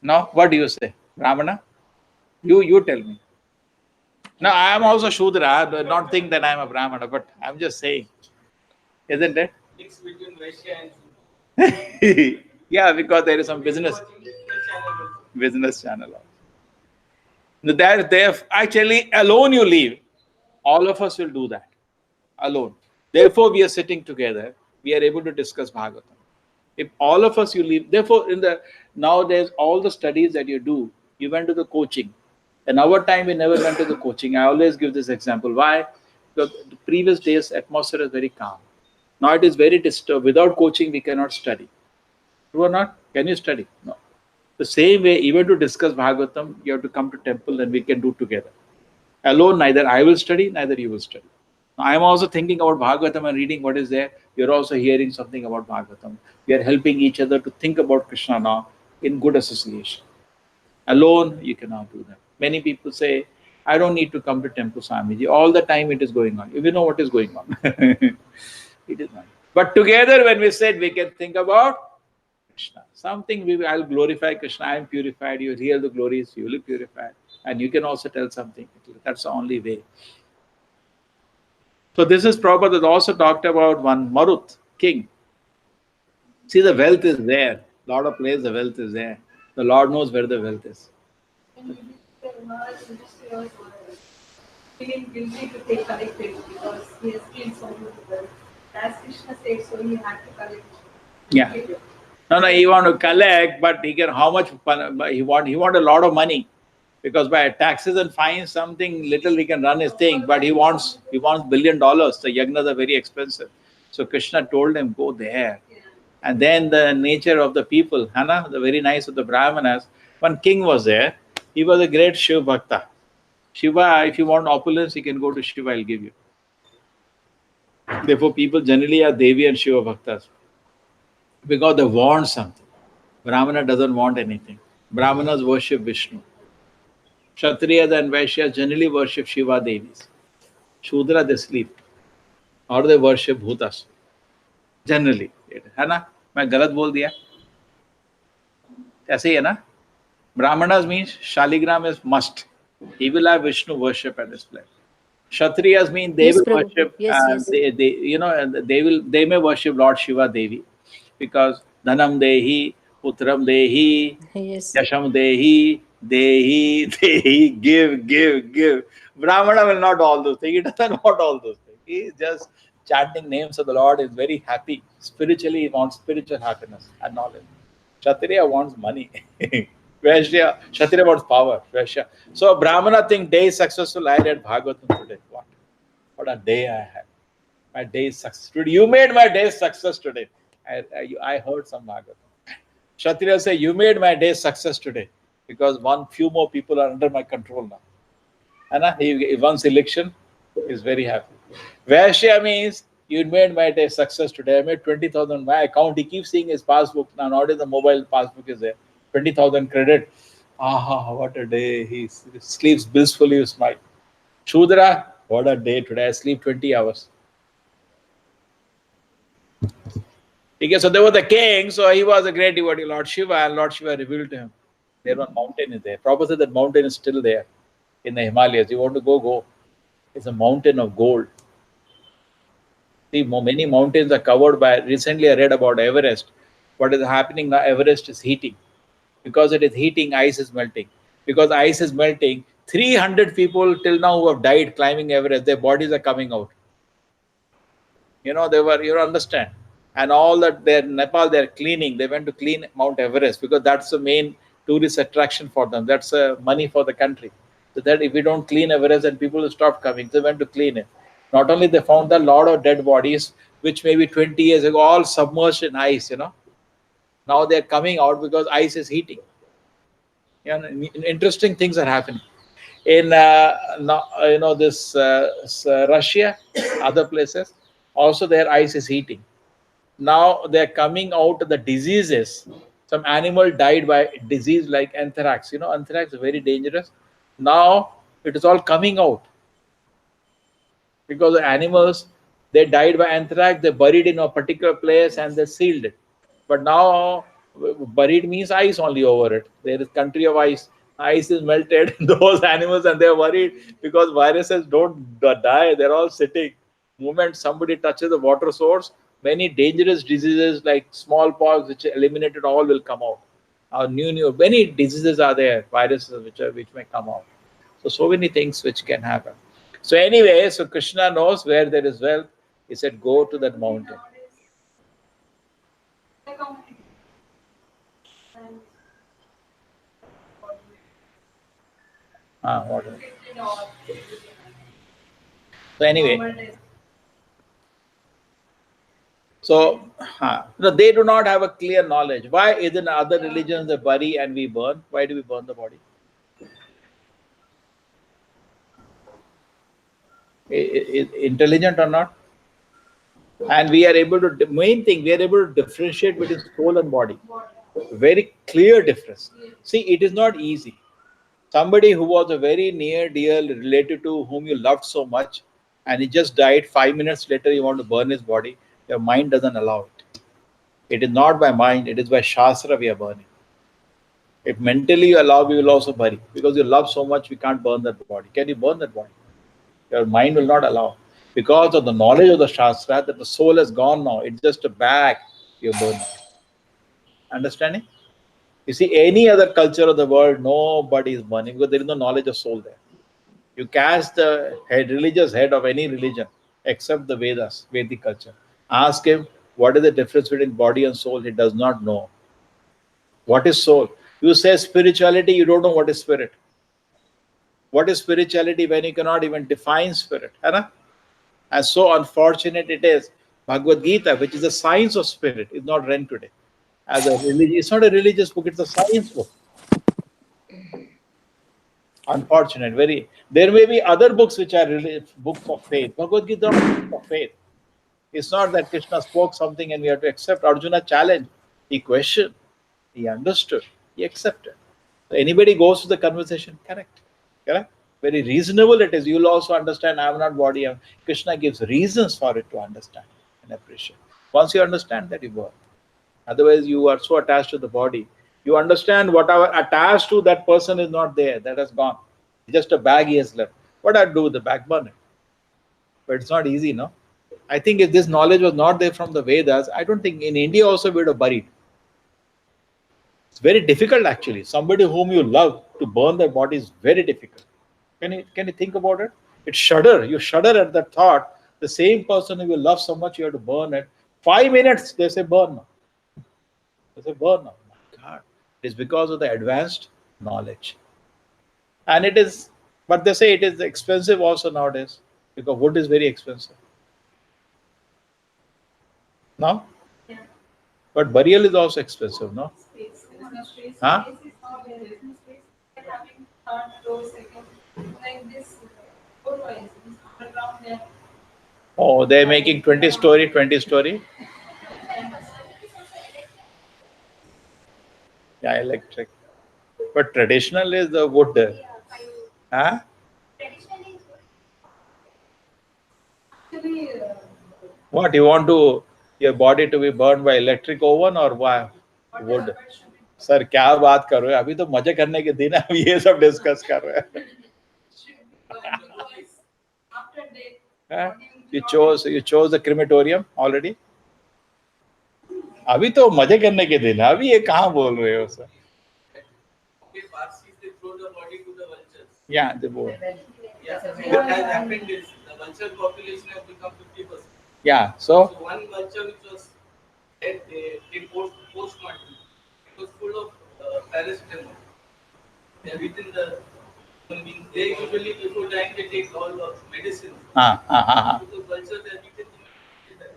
Now, what do you say? Brahmana? You tell me. Now, I am also Shudra. I do not think that I am a Brahmana, but I am just saying. Isn't it? Mix between Vaishya and Yeah, because there is some business channel. That they actually alone you leave. All of us will do that alone. Therefore, we are sitting together. We are able to discuss Bhagavatam. If all of us you leave, therefore, nowadays all the studies that you do, you went to the coaching. In our time, we never went to the coaching. I always give this example. Why? Because the previous days atmosphere is very calm. Now it is very disturbed. Without coaching, we cannot study. True or not? Can you study? No. The same way, even to discuss Bhagavatam, you have to come to temple and we can do together. Alone, neither I will study, neither you will study. Now, I am also thinking about Bhagavatam and reading what is there. You're also hearing something about Bhagavatam. We are helping each other to think about Krishna now in good association. Alone, you cannot do that. Many people say, I don't need to come to temple, Swamiji. All the time it is going on. You know what is going on. It is not. But together, when we said, we can think about Krishna. Something I'll glorify Krishna. I am purified. You hear the glories, you will be purified. And you can also tell something. That's the only way. So this is Prabhupada also talked about one Marut, king. See, the wealth is there. A lot of places the wealth is there. The Lord knows where the wealth is. feeling guilty to take collected because he has killed so many people. As Krishna said, so he had to collect. Yeah. No, he want to collect, but he can how much he want a lot of money, because by taxes and fines something little he can run his thing, but he wants $1 billion. The yagnas are very expensive. So Krishna told him, go there. And then the nature of the people, Hana, the very nice of the Brahmanas, one king was there, he was a great Shiva Bhakta. Shiva, if you want opulence, you can go to Shiva, I'll give you. Therefore, people generally are Devi and Shiva Bhaktas because they want something. Brahmana doesn't want anything. Brahmanas worship Vishnu. Kshatriyas and Vaishyas generally worship Shiva Devis. Shudra, they sleep. Or they worship Bhutas. Generally. है ना? मैं गलत बोल दिया? ऐसे ही है ना? Brahmanas means Shaligram is must. He will have Vishnu worship at this place. Kshatriyas mean they Yes, will Prabhu. worship. Yes. They may worship Lord Shiva Devi, because Dhanam Dehi, Putram Dehi, Yes. Yasham Dehi, Dehi, give. Brahmana will not all those things. He doesn't want all those things. He is just chanting names of the Lord. Is very happy. Spiritually, he wants spiritual happiness and knowledge. Kshatriya wants money. Kshatriya wants power. Vaishya. So Brahmana think day is successful. I read Bhagavatam today. What a day I had. My day is success today. You made my day success today. I heard some Bhagavatam. Kshatriya say, you made my day success today, because few more people are under my control now. And he wants election, is very happy. Vaishya means, you made my day success today. I made 20,000 my account. He keeps seeing his passbook. Now nowadays the mobile passbook is there. 20,000 credit. Aha, what a day. He sleeps blissfully with smile. Shudra, what a day today. I sleep 20 hours. Okay, so there was the king, so he was a great devotee, Lord Shiva, and Lord Shiva revealed to him. There one mountain is there. Prabhupada said that mountain is still there in the Himalayas. You want to go. It's a mountain of gold. See, many mountains are covered by, recently I read about Everest. What is happening now, Everest is heating. Because it is heating, ice is melting. Because ice is melting, 300 people till now who have died climbing Everest, their bodies are coming out. You understand. And all that there in Nepal, they're cleaning. They went to clean Mount Everest because that's the main tourist attraction for them. That's money for the country. So that if we don't clean Everest, then people will stop coming. So they went to clean it. Not only they found a lot of dead bodies, which maybe 20 years ago, all submerged in ice, Now they're coming out because ice is heating. Interesting things are happening. In Russia, other places, also their ice is heating. Now they're coming out the diseases. Some animal died by disease like anthrax. Anthrax is very dangerous. Now it is all coming out. Because the animals, they died by anthrax, they buried in a particular place and they sealed it. But now buried means ice only over it. There is country of ice. Ice is melted, those animals, and they're worried because viruses don't die. They're all sitting. Moment somebody touches the water source, many dangerous diseases like smallpox, which eliminated all, will come out. Many diseases are there, viruses which may come out. So many things which can happen. So anyway, so Krishna knows where there is wealth. He said, go to that mountain. So anyway, they do not have a clear knowledge. Why is in other religions they bury and we burn? Why do we burn the body? Intelligent or not? And we are able to, main thing, we are able to differentiate between soul and body. Very clear difference. See, it is not easy. Somebody who was a very near dear relative to whom you loved so much, and he just died, 5 minutes later you want to burn his body, your mind doesn't allow it. It is not by mind, it is by Shastra we are burning. If mentally you allow, we will also bury. Because you love so much, we can't burn that body. Can you burn that body? Your mind will not allow. Because of the knowledge of the Shastra, that the soul has gone now, it's just a bag you burn. Understanding? You see, any other culture of the world, nobody is burning because there is no knowledge of soul there. You cast the religious head of any religion except the Vedas, Vedic culture. Ask him what is the difference between body and soul. He does not know. What is soul? You say spirituality, you don't know what is spirit. What is spirituality when you cannot even define spirit? Right? And so unfortunate it is, Bhagavad Gita, which is the science of spirit, is not read today. As a religion, it's not a religious book, it's a science book. Unfortunate, very. There may be other books which are books of faith. Bhagavad Gita is not a book of faith. It's not that Krishna spoke something and we have to accept. Arjuna challenged. He questioned. He understood. He accepted. So anybody goes to the conversation, correct. Correct? Very reasonable it is. You'll also understand, I am not body. Krishna gives reasons for it to understand and appreciate. Once you understand that, you go. Otherwise, you are so attached to the body. You understand whatever attached to that person is not there. That has gone. Just a bag he has left. What I do with the bag? Burn it. But it's not easy, no? I think if this knowledge was not there from the Vedas, I don't think in India also we would have buried. It's very difficult actually. Somebody whom you love, to burn their body is very difficult. Can you think about it? It shudder. You shudder at that thought. The same person who you love so much, you have to burn it. 5 minutes, they say burn now. They say burn now. My God. It is because of the advanced knowledge. And it is, but they say it is expensive also nowadays, because wood is very expensive. No? Yeah. But burial is also expensive, no? Space. There's no space. Huh? Space is not there. There's no space. They're having third floor, second, like this. 4 lines. This underground there. Oh, they're making 20 story, 20 story. Yeah, electric. But traditional is the wood. Huh? Actually, What, you want to your body to be burned by electric oven or why wood? Sir क्या बात कर रहे हो अभी तो मजे करने के दिन है अभी ये सब डिस्कस कर रहे हैं after death, you chose the crematorium already अभी तो मजे करने के दिन है अभी ये कहाँ बोल रहे हो sir Parsis, they throw the body to the vultures. yeah they both Yes, what has happened is the vulture population has become 50%. yeah so So one vulture which was dead, they post-mortem. It was full of paracetamol. They have eaten the human beings. They usually before dying they take all the medicine. Because vultures have eaten the medicine.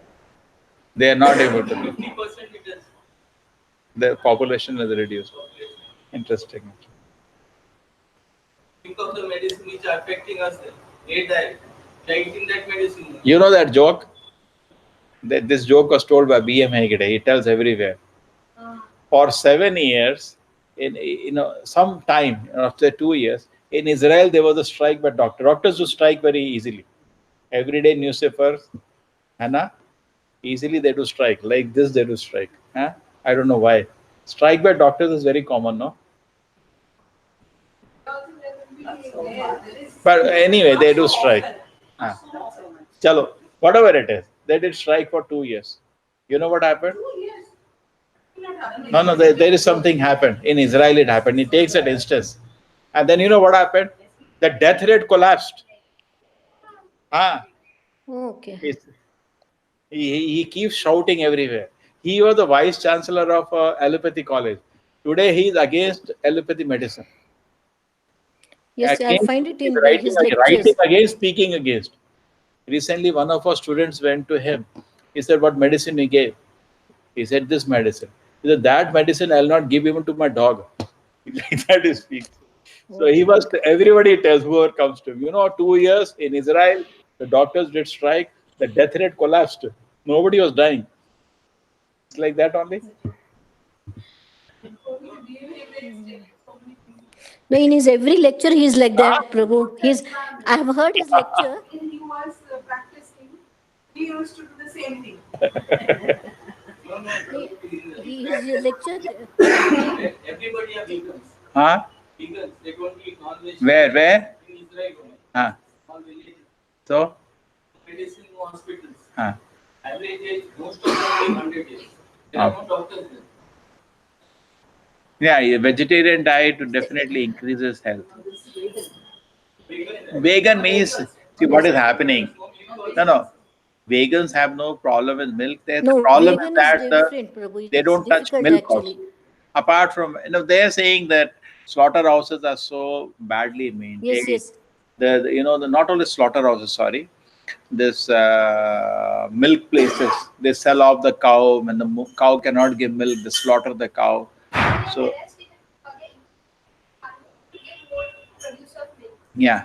they are not able to do 50% it is. the population is reduced interesting Think of the medicine which are affecting us. They die. They are eating that medicine. you know that joke that this joke was told by B.M. Hegde. He tells everywhere for 7 years in some time after 2 years in Israel there was a strike by doctors who strike very easily everyday newspapers Hannah easily they do strike like this they do strike I don't know why strike by doctors is very common no but anyway they do strike chalo whatever it is they did strike for 2 years you know what happened no there is something happened in Israel it happened it takes an instance and then you know what happened the death rate collapsed Okay. He keeps shouting everywhere. He was the vice chancellor of allopathy college. Today he is against allopathy medicine. Yes, I Against- find it in he's his writing lectures. against, speaking against. Recently, one of our students went to him. He said, "What medicine he gave?" He said, "This medicine." He said, "That medicine I'll not give even to my dog." Like that he speaks. So he was. Everybody tells whoever comes to him. 2 years in Israel, the doctors did strike. The death rate collapsed. Nobody was dying. It's like that only. No, in his every lecture, he's like that, Prabhu. I have heard his lecture. when he was practicing, he used to do the same thing. His lecture. Everybody are vegans. Huh? Vegans, they don't eat non-veg. Where? In Israel, Huh? small villages. So? Medicine hospitals. Huh? Average age, most of them 100 years. There are no doctors there. Yeah, a vegetarian diet definitely increases health. Vegan means, see what is happening. No. Vegans have no problem with milk. The No, problem is vegan is that different, Prabhu. they It's don't touch difficult milk also. actually. Apart from, they're saying that slaughterhouses are so badly Yes, maintained. yes. The not only slaughterhouses, sorry, this milk places, they sell off the cow. When the cow cannot give milk, they slaughter the cow. So yeah.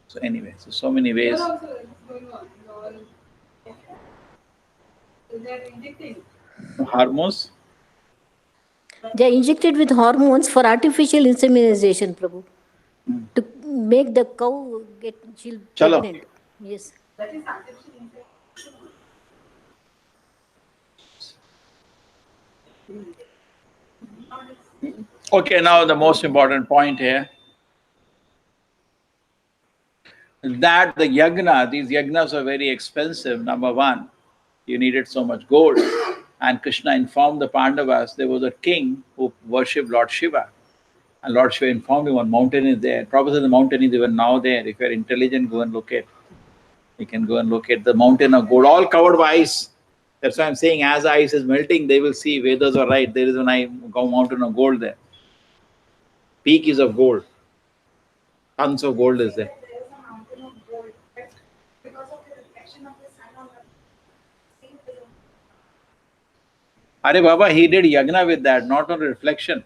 So anyway, so many ways. Here also it's going on. They're injecting. Hormones. They are injected with hormones for artificial insemination, Prabhu, to make the cow get Chalo. pregnant. Yes. That is artificial intelligence. Okay, now the most important point here, that the yagna, these yagnas are very expensive. Number one, you needed so much gold. And Krishna informed the Pandavas there was a king who worshipped Lord Shiva. And Lord Shiva informed him one mountain is there. Prabhupada said the mountain is even now there. If you're intelligent, go and locate. You can go and locate the mountain of gold, all covered by ice. That's why I'm saying as ice is melting, they will see Vedas are right. There is a mountain of gold there. Peak is of gold. Tons of gold is there. There is a mountain of gold, but because of the reflection of the sun on the sea, Are Baba, he did yagna with that, not on reflection.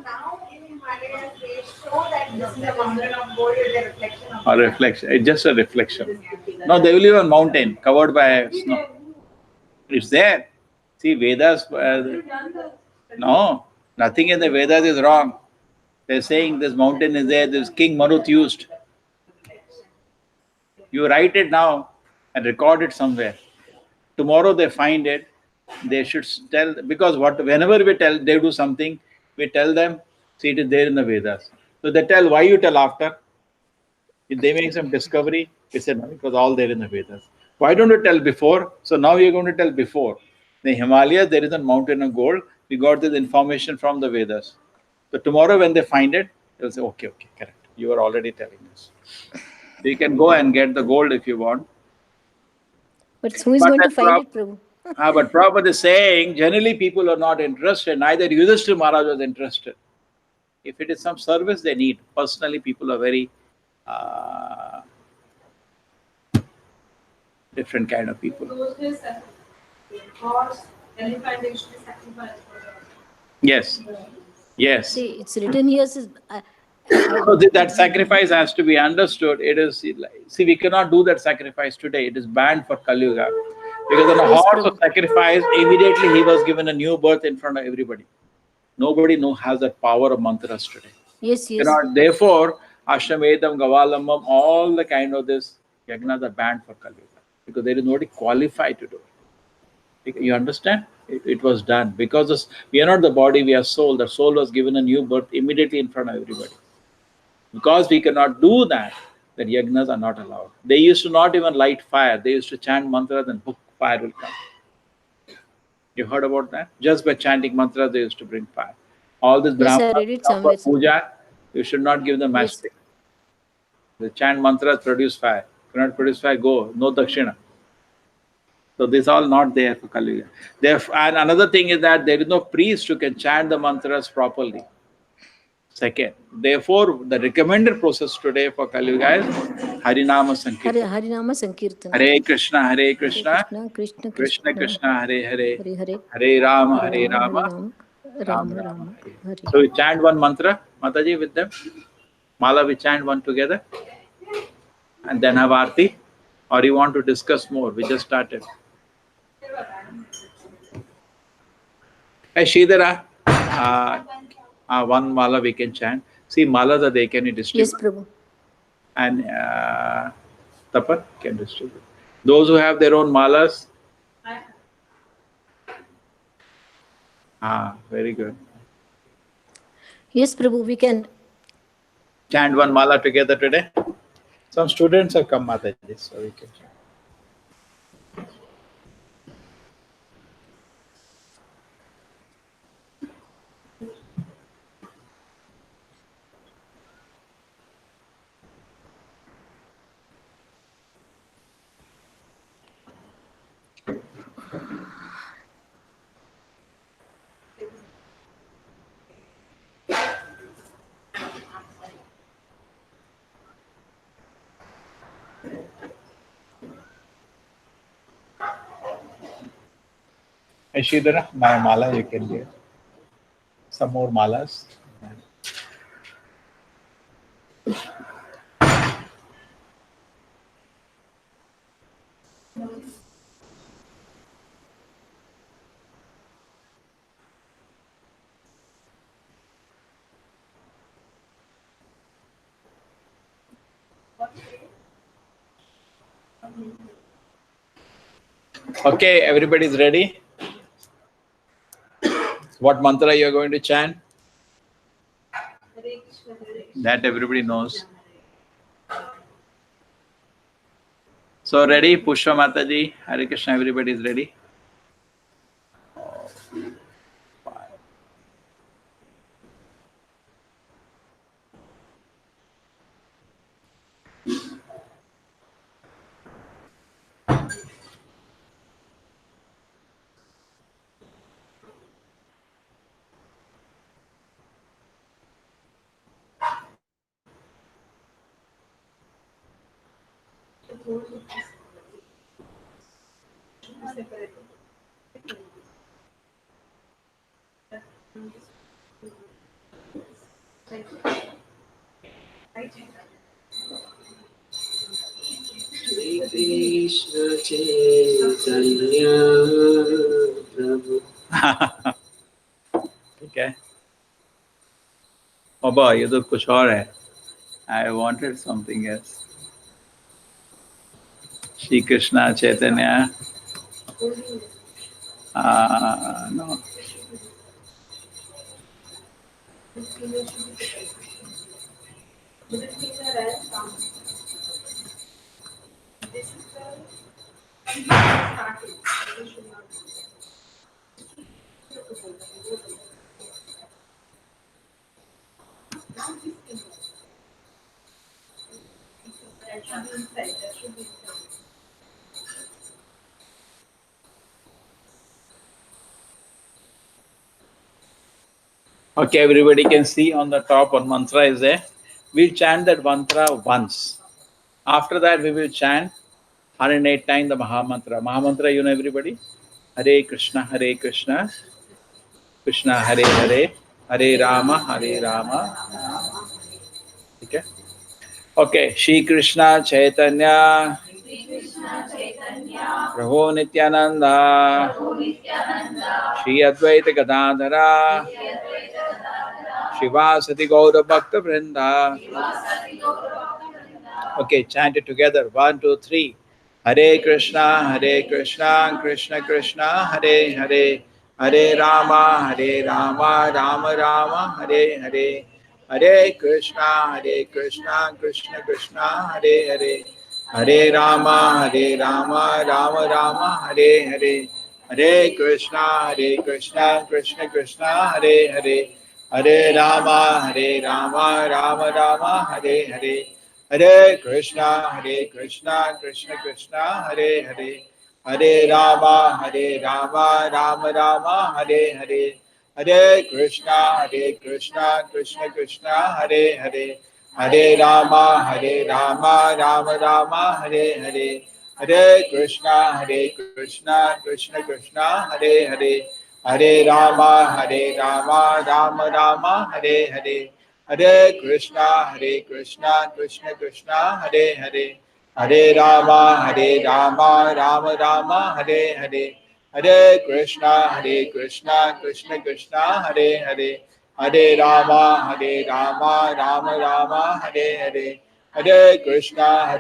now in Himalayas they show that this is a mountain of gold with a reflection of Or reflection. It's just a reflection. No, they will live on mountain covered by snow. It's there. See, Vedas. No, nothing in the Vedas is wrong. They're saying this mountain is there. This King Marut used. You write it now and record it somewhere. Tomorrow they find it. They should tell, because whenever we tell they do something, we tell them, see, it is there in the Vedas. So they tell, why you tell after? If they make some discovery, we say no, because all there in the Vedas. Why don't you tell before? So now you're going to tell before. The Himalayas, there is a mountain of gold. We got this information from the Vedas. So tomorrow when they find it, they'll say, okay, correct. You are already telling us. So you can go and get the gold if you want. But who is But going to that find it, Prabhu? but Prabhupada is saying, generally people are not interested. Neither Yudhishthira Maharaj was interested. If it is some service they need, personally people are very different kind of people. those days, horse, elephant, they used to sacrifice for the. Yes. Yes. See, it's written here. So that sacrifice has to be understood. It is, see, we cannot do that sacrifice today. It is banned for Kali Yuga. Because on a Yes, horse of Prabhu. sacrifice, immediately he was given a new birth in front of everybody. Nobody has that power of mantras today. Yes, yes. Therefore, Ashramedam, Gavalamam, all the kind of this yagnas are banned for Kali Yuga. Because there is nobody qualified to do it. You understand? It was done. Because we are not the body, we are soul. The soul was given a new birth immediately in front of everybody. Because we cannot do that, the yagnas are not allowed. They used to not even light fire. They used to chant mantras and fire will come. You heard about that? Just by chanting mantras, they used to bring fire. All this Yes, I Brahmanas read it come for somewhere. puja, you should not give them Yes. matchstick. The chant mantras produce fire. Cannot produce fire, go. No dakshina. So this is all not there for Kali Yuga. And another thing is that there is no priest who can chant the mantras properly. Second, therefore, the recommended process today for Kali Yuga is Harinama Sankirtan. Harinama Sankirtan. Hare Krishna, Krishna Krishna Krishna, Hare Hare, Hare Hare. Hare Rama, Hare Rama, Rama, Rama Rama Rama, Rama, Hare. Hare. So we chant one mantra, Mataji, with them. Mala, we chant one together. And then have Aarti. Or you want to discuss more? We just started. Hey, Shridhara, one mala we can chant. See, malas are they can distribute. Yes, Prabhu. And Tapan can distribute. Those who have their own malas. Very good. Yes, Prabhu, we can. Chant one mala together today. Some students have come, Mataji, so we can chant. Ashidara, my mala you can give. Some more malas. Okay, everybody's ready? What mantra you are going to chant? That everybody knows. So ready? Pushpa Mataji, Hare Krishna, everybody is ready? Krishna Chaitanya Prabhu. Okay. Baba, ये तो कुछ और है. I wanted something else. Shri Krishna Chaitanya. No. Okay, everybody can see on the top one mantra is there. We'll chant that mantra once. After that, we will chant 108 times the Mahamantra. Mahamantra, you know everybody? Hare Krishna, Krishna Hare Hare, Hare Rama. Okay? Okay, Shri Krishna Chaitanya, Prabhu Nityananda, Shri Advaita Gadadhara, Shivasati Gaura Bhakta Vrinda. Okay, chant it together. 1, 2, 3. Hare Krishna, Krishna Krishna, Hare Hare, Hare Rama, Rama Rama, Hare Hare. Hare Krishna, Krishna Krishna, Hare Hare, Hare Rama, Rama Rama, Hare Hare. Hare Krishna, Krishna Krishna, Hare Hare, Hare Rama, Rama Rama, Hare Hare. Hare Krishna, Krishna Krishna, Hare Hare, Hare Rama, Rama Rama, Hare Hare. Hare Krishna, Krishna Krishna, Hare Hare, Hare Rama, Rama Rama, Hare Hare. Hare Krishna, Krishna, Hare Hare, Hare Rama, Rama Rama, Hare Hare. Hare Krishna, Krishna, Hare Hare, Hare Rama, Rama Rama, Hare Hare. Hare Krishna,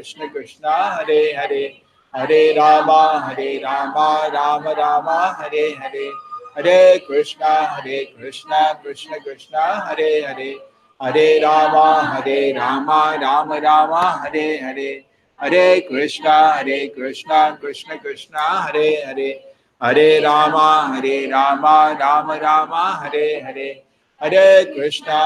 Krishna, Hare Hare, Hare Rama, Rama Rama, Hare Hare. Hare Krishna, Krishna, Hare Hare, Hare Rama, Rama Rama, Hare Hare. Hare Krishna, Krishna, Hare Hare, Hare Rama, Rama Rama, Hare Hare. Hare Krishna, Krishna, Hare Hare, Hare Rama, Rama Rama, Hare Hare. Hare Krishna,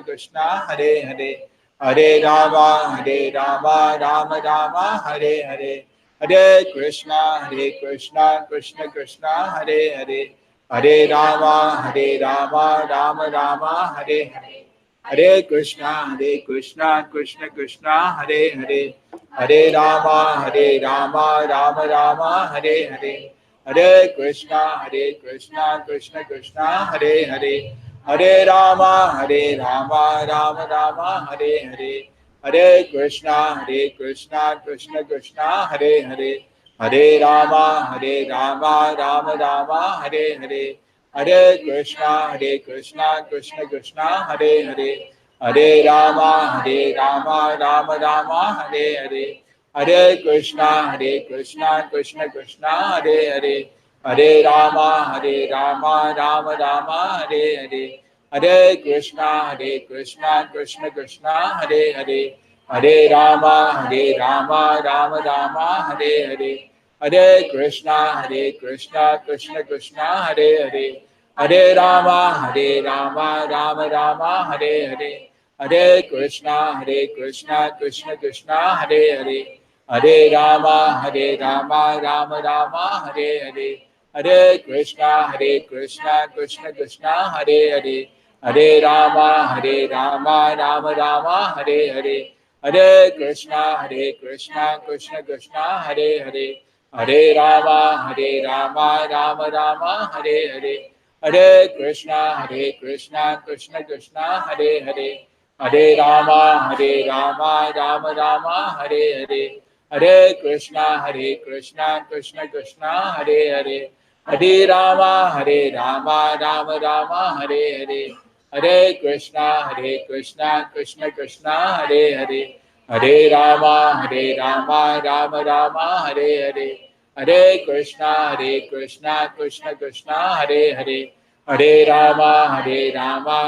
Krishna, Hare Hare, Hare Rama, Rama Rama, Hare Hare. Hare Krishna, Krishna, Hare Hare, Hare Rama, Rama Rama, Hare Hare. Hare Krishna, Krishna Krishna, Hare Hare, Hare Rama, Rama Rama, Hare Hare, Hare Krishna, Krishna Krishna, Hare Hare, Hare Rama, Rama Rama, Hare Hare, Hare Krishna, Krishna Krishna, Hare Hare, Hare Rama, Rama Rama, Hare Hare, Hare Krishna, Krishna Krishna, Hare Hare, Hare Rama, Rama Rama, Hare Hare, Hare Krishna, Krishna Krishna, Hare Hare, Hare Rama, Rama Rama, Hare Hare, Hare Krishna, Krishna Krishna, Hare Hare, Hare Rama, Rama Rama, Hare Hare, Hare Krishna, Krishna Krishna, Hare Hare, Hare Rama, Rama Rama, Hare Hare, Hare Krishna, Krishna Krishna, Hare Hare, Hare Rama, Rama Rama, Hare Hare, Hare Krishna, Krishna Krishna, Hare Hare, Hare Rama, Rama Rama, Hare Hare, Hare Krishna, Krishna Krishna, Hare Hare, Hare Rama, Rama Rama, Hare Hare, Hare Krishna, Krishna Krishna, Hare Hare, Hare Rama, Rama Rama, Hare Hare, Hare Krishna, Krishna Krishna, Hare Hare, Hare Rama, Rama Rama, Hare Hare, Hare Krishna, Krishna Krishna, Hare Hare, Hare Rama, Rama Rama, Hare Hare, Hare Krishna, Krishna Krishna, Hare Hare, Hare Rama,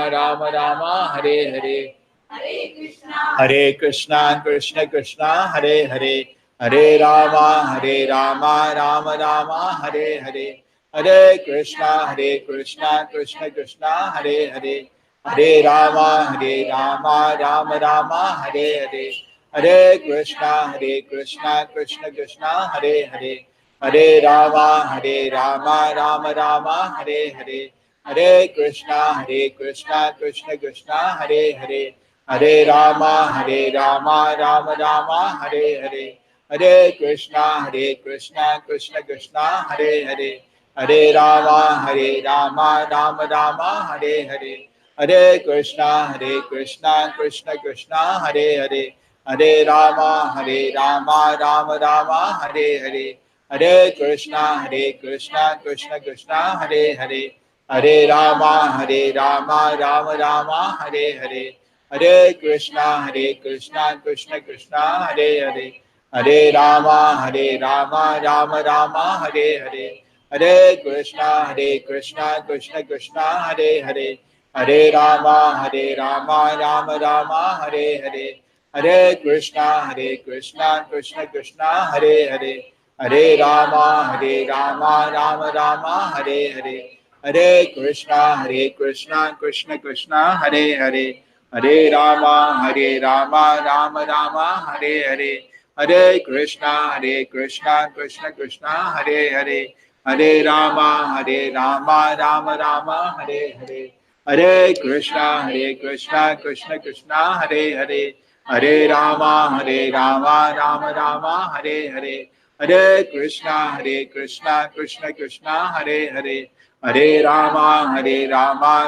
Rama Rama, Hare Hare, Hare Krishna, Krishna, Hare Hare, Hare Rama, Rama Rama, Hare Hare, Hare Krishna, Krishna, Hare Hare, Hare Rama, Rama Rama, Hare Hare, Hare Krishna, Krishna, Hare Hare, Hare Rama, Rama Rama, Hare Hare, Hare Krishna, Krishna, Hare Hare, Hare Rama, Rama Rama, Hare Hare, Hare Krishna, Krishna, Hare Hare, Hare Rama, Rama Rama, Hare Hare, Hare Krishna, Krishna, Hare Hare, Hare Rama, Rama Rama, Hare Hare, Hare Krishna, Krishna, Hare Hare, Hare Rama, Rama Rama, Hare Hare, Hare Krishna, Krishna, Hare Hare, Hare Rama, Rama Rama, Hare Hare, Hare Krishna, Krishna, Hare Hare, Hare Rama, Rama Rama, Hare Hare, Hare Krishna, Krishna, Hare Hare, Hare Rama, Rama Rama, Hare Hare, Hare Krishna, Krishna, Hare Hare, Hare Rama, Rama Rama, Hare Hare, Hare Krishna, Krishna, Hare Hare, Hare Rama, Rama Rama, Hare Hare, Hare Krishna, Krishna, Hare Hare, Hare Rama,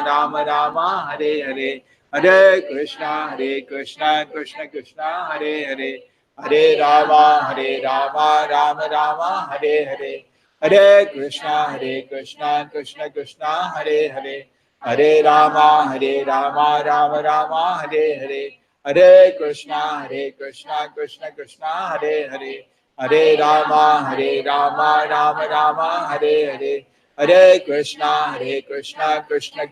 Rama Rama, Hare Hare, Hare Krishna, Krishna, Hare Hare, Hare Rama, Rama Rama, Hare Hare, Hare Krishna, Krishna, Hare Hare, Hare Rama, Rama Rama, Hare Hare, Hare Krishna, Krishna, Hare Hare, Hare Rama, Rama Rama, Hare Hare, Hare Krishna, Krishna, Hare Hare, Hare Rama, Rama Rama, Hare Hare, Hare Krishna, Krishna,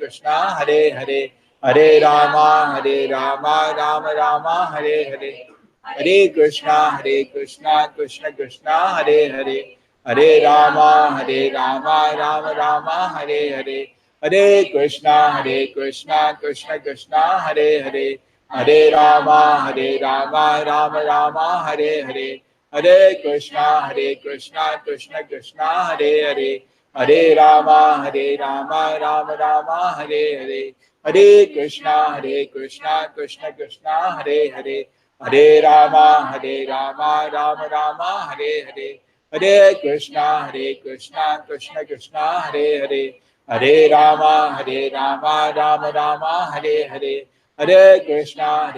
Hare Hare, Hare Rama, Rama Rama, Hare Hare, Hare Krishna, Krishna, Hare Hare, Hare Rama, Rama Rama, Hare Hare, Hare Krishna, Krishna, Hare Hare, Hare Rama, Rama Rama, Hare Hare, Hare Krishna, Krishna, Hare Hare, Hare Rama, Rama Rama, Hare Hare, Hare Krishna, Krishna Krishna, Hare Hare, Hare Rama, Rama Rama, Hare Hare, Hare Krishna, Krishna Krishna, Hare Hare, Hare Rama, Rama Rama, Hare Hare, Hare Krishna,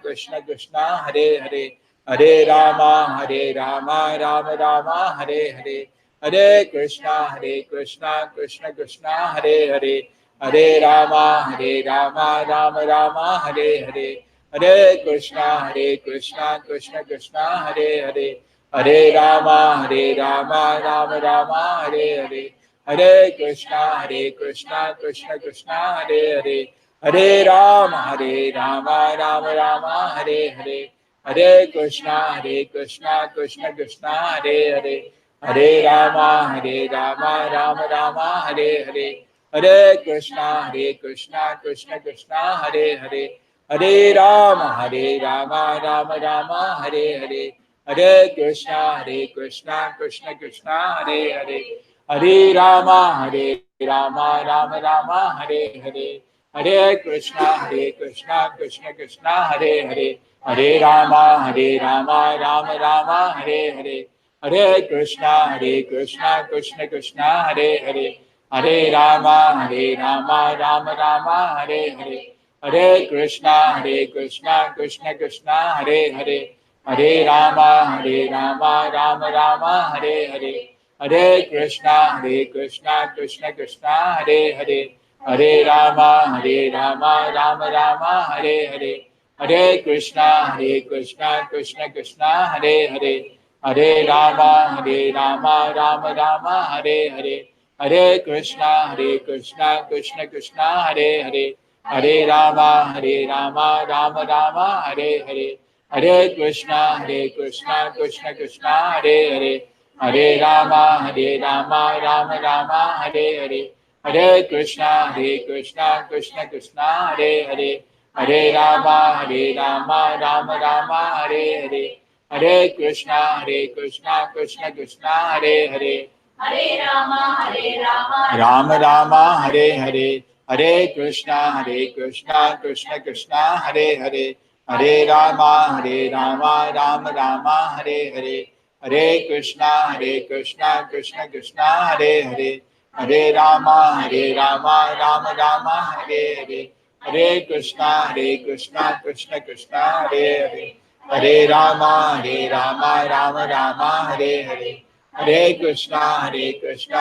Krishna Krishna, Hare Hare, Hare Rama, Rama Rama, Hare Hare, Hare Krishna, Krishna Krishna, Hare Hare, Hare Rama, Rama Rama, Hare Hare, Hare Krishna, Krishna Krishna, Hare Hare, Hare Rama, Rama Rama, Hare Hare, Hare Krishna, Krishna Krishna, Hare Hare, Hare Rama, Rama Rama, Hare Hare, Hare Krishna, Krishna Krishna, Hare Hare, Hare Rama, Rama Rama, Hare Hare, Hare Krishna, Krishna Krishna, Hare Hare, Hare Rama, Rama Rama, Hare Hare, Hare Krishna, Krishna Krishna, Hare Hare, Hare Rama, Rama Rama, Hare Hare, Hare Krishna, Krishna Krishna, Hare Hare, Hare Rama, Rama Rama, Hare Hare, Hare Krishna, Krishna Krishna, Hare Hare, Hare Rama, Rama Rama, Hare Hare, Hare Krishna, Krishna Krishna, Hare Hare, Hare Rama, Rama Rama, Hare Hare, Hare Krishna, Krishna Krishna, Hare Hare, Hare Rama, Rama Rama, Hare Hare, Hare Krishna, Krishna Krishna, Hare Hare, Hare Rama, Rama Rama, Hare Hare, Hare Krishna, Krishna Krishna, Hare Hare, Hare Rama, Rama Rama, Hare Hare, Hare Krishna, Krishna Krishna, Hare Hare, Hare Rama, Rama Rama, Hare Hare, Hare Krishna, Krishna Krishna, Hare Hare, Hare Rama, Rama Rama, Hare Hare, Hare Krishna, Krishna Krishna, Hare Hare, Hare Rama, Rama Rama, Hare Hare, Hare Krishna, Krishna Krishna, Hare Hare, Hare Rama, Rama Rama, Hare Hare, Hare Krishna, Krishna Krishna, Hare Hare, Hare Rama, Rama Rama, Hare Hare, Hare Krishna, Krishna Krishna, Hare Hare, Hare Rama, Rama Rama, Hare Hare, Hare Krishna,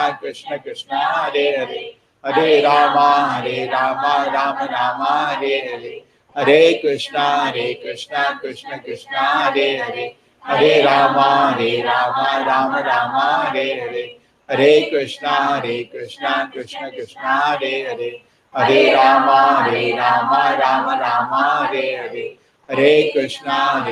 Krishna Krishna, Hare Hare, Hare Rama, Rama Rama, Hare Hare, Hare Krishna, Krishna Krishna, Hare Hare, Hare Rama, Rama Rama, Hare Hare, Hare Krishna, Krishna Krishna, Hare Hare, Hare Rama, Rama Rama, Hare Hare, Hare Krishna,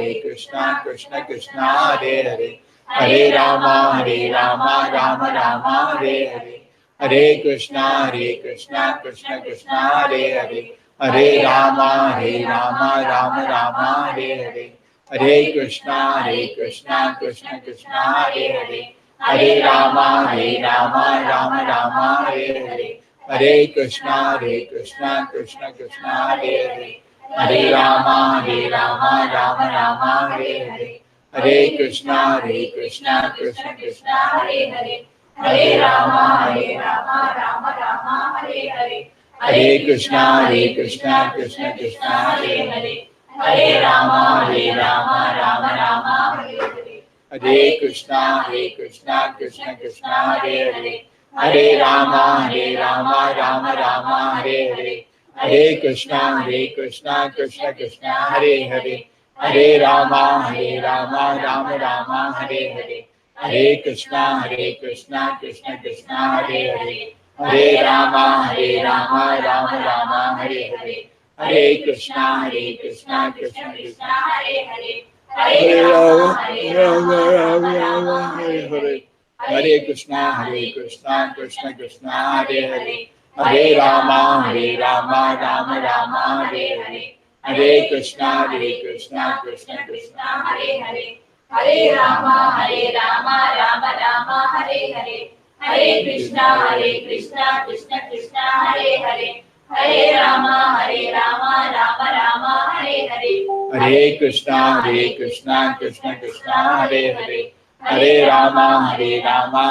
Krishna Krishna, Hare Hare, Hare Rama, Rama Rama, Hare Hare, Hare Krishna, Krishna Krishna, Hare Hare, Hare Rama, Rama Rama, Hare Hare, Hare Krishna, Krishna Krishna, Hare Hare, Hare Rama, Rama Rama, Hare Hare, Hare Krishna, Krishna Krishna, Hare Hare, Hare Rama, Rama Rama, Hare Hare, Hare Krishna, Krishna Krishna, Hare Hare, Hare Rama, Rama Hare Hare, Hare Krishna, Krishna Krishna, Hare Hare, Hare Rama, Rama Hare Hare, Hare Krishna, Krishna Krishna, Hare Hare, Hare Rama, Rama Hare Hare, Hare Krishna, Krishna Krishna, Hare Hare, Hare Rama, Rama Hare Hare, Hare Krishna, Krishna Krishna, Hare Hare, Hare Rama, Rama Hare Hare, Hare Krishna, Krishna Krishna, Hare Hare, Hare Rama, Rama Hare Hare, Hare Krishna, Krishna Krishna, Hare Hare, Hare Rama, Rama Hare Hare, Hare Krishna, Krishna Krishna, Hare Hare, Hare Rama, Rama Hare Hare, Hare Krishna, Krishna Krishna, Hare Hare, Hare Rama, Rama Rama, Hare Hare. Hare Krishna, Krishna Krishna, Hare Hare, Hare Rama, Rama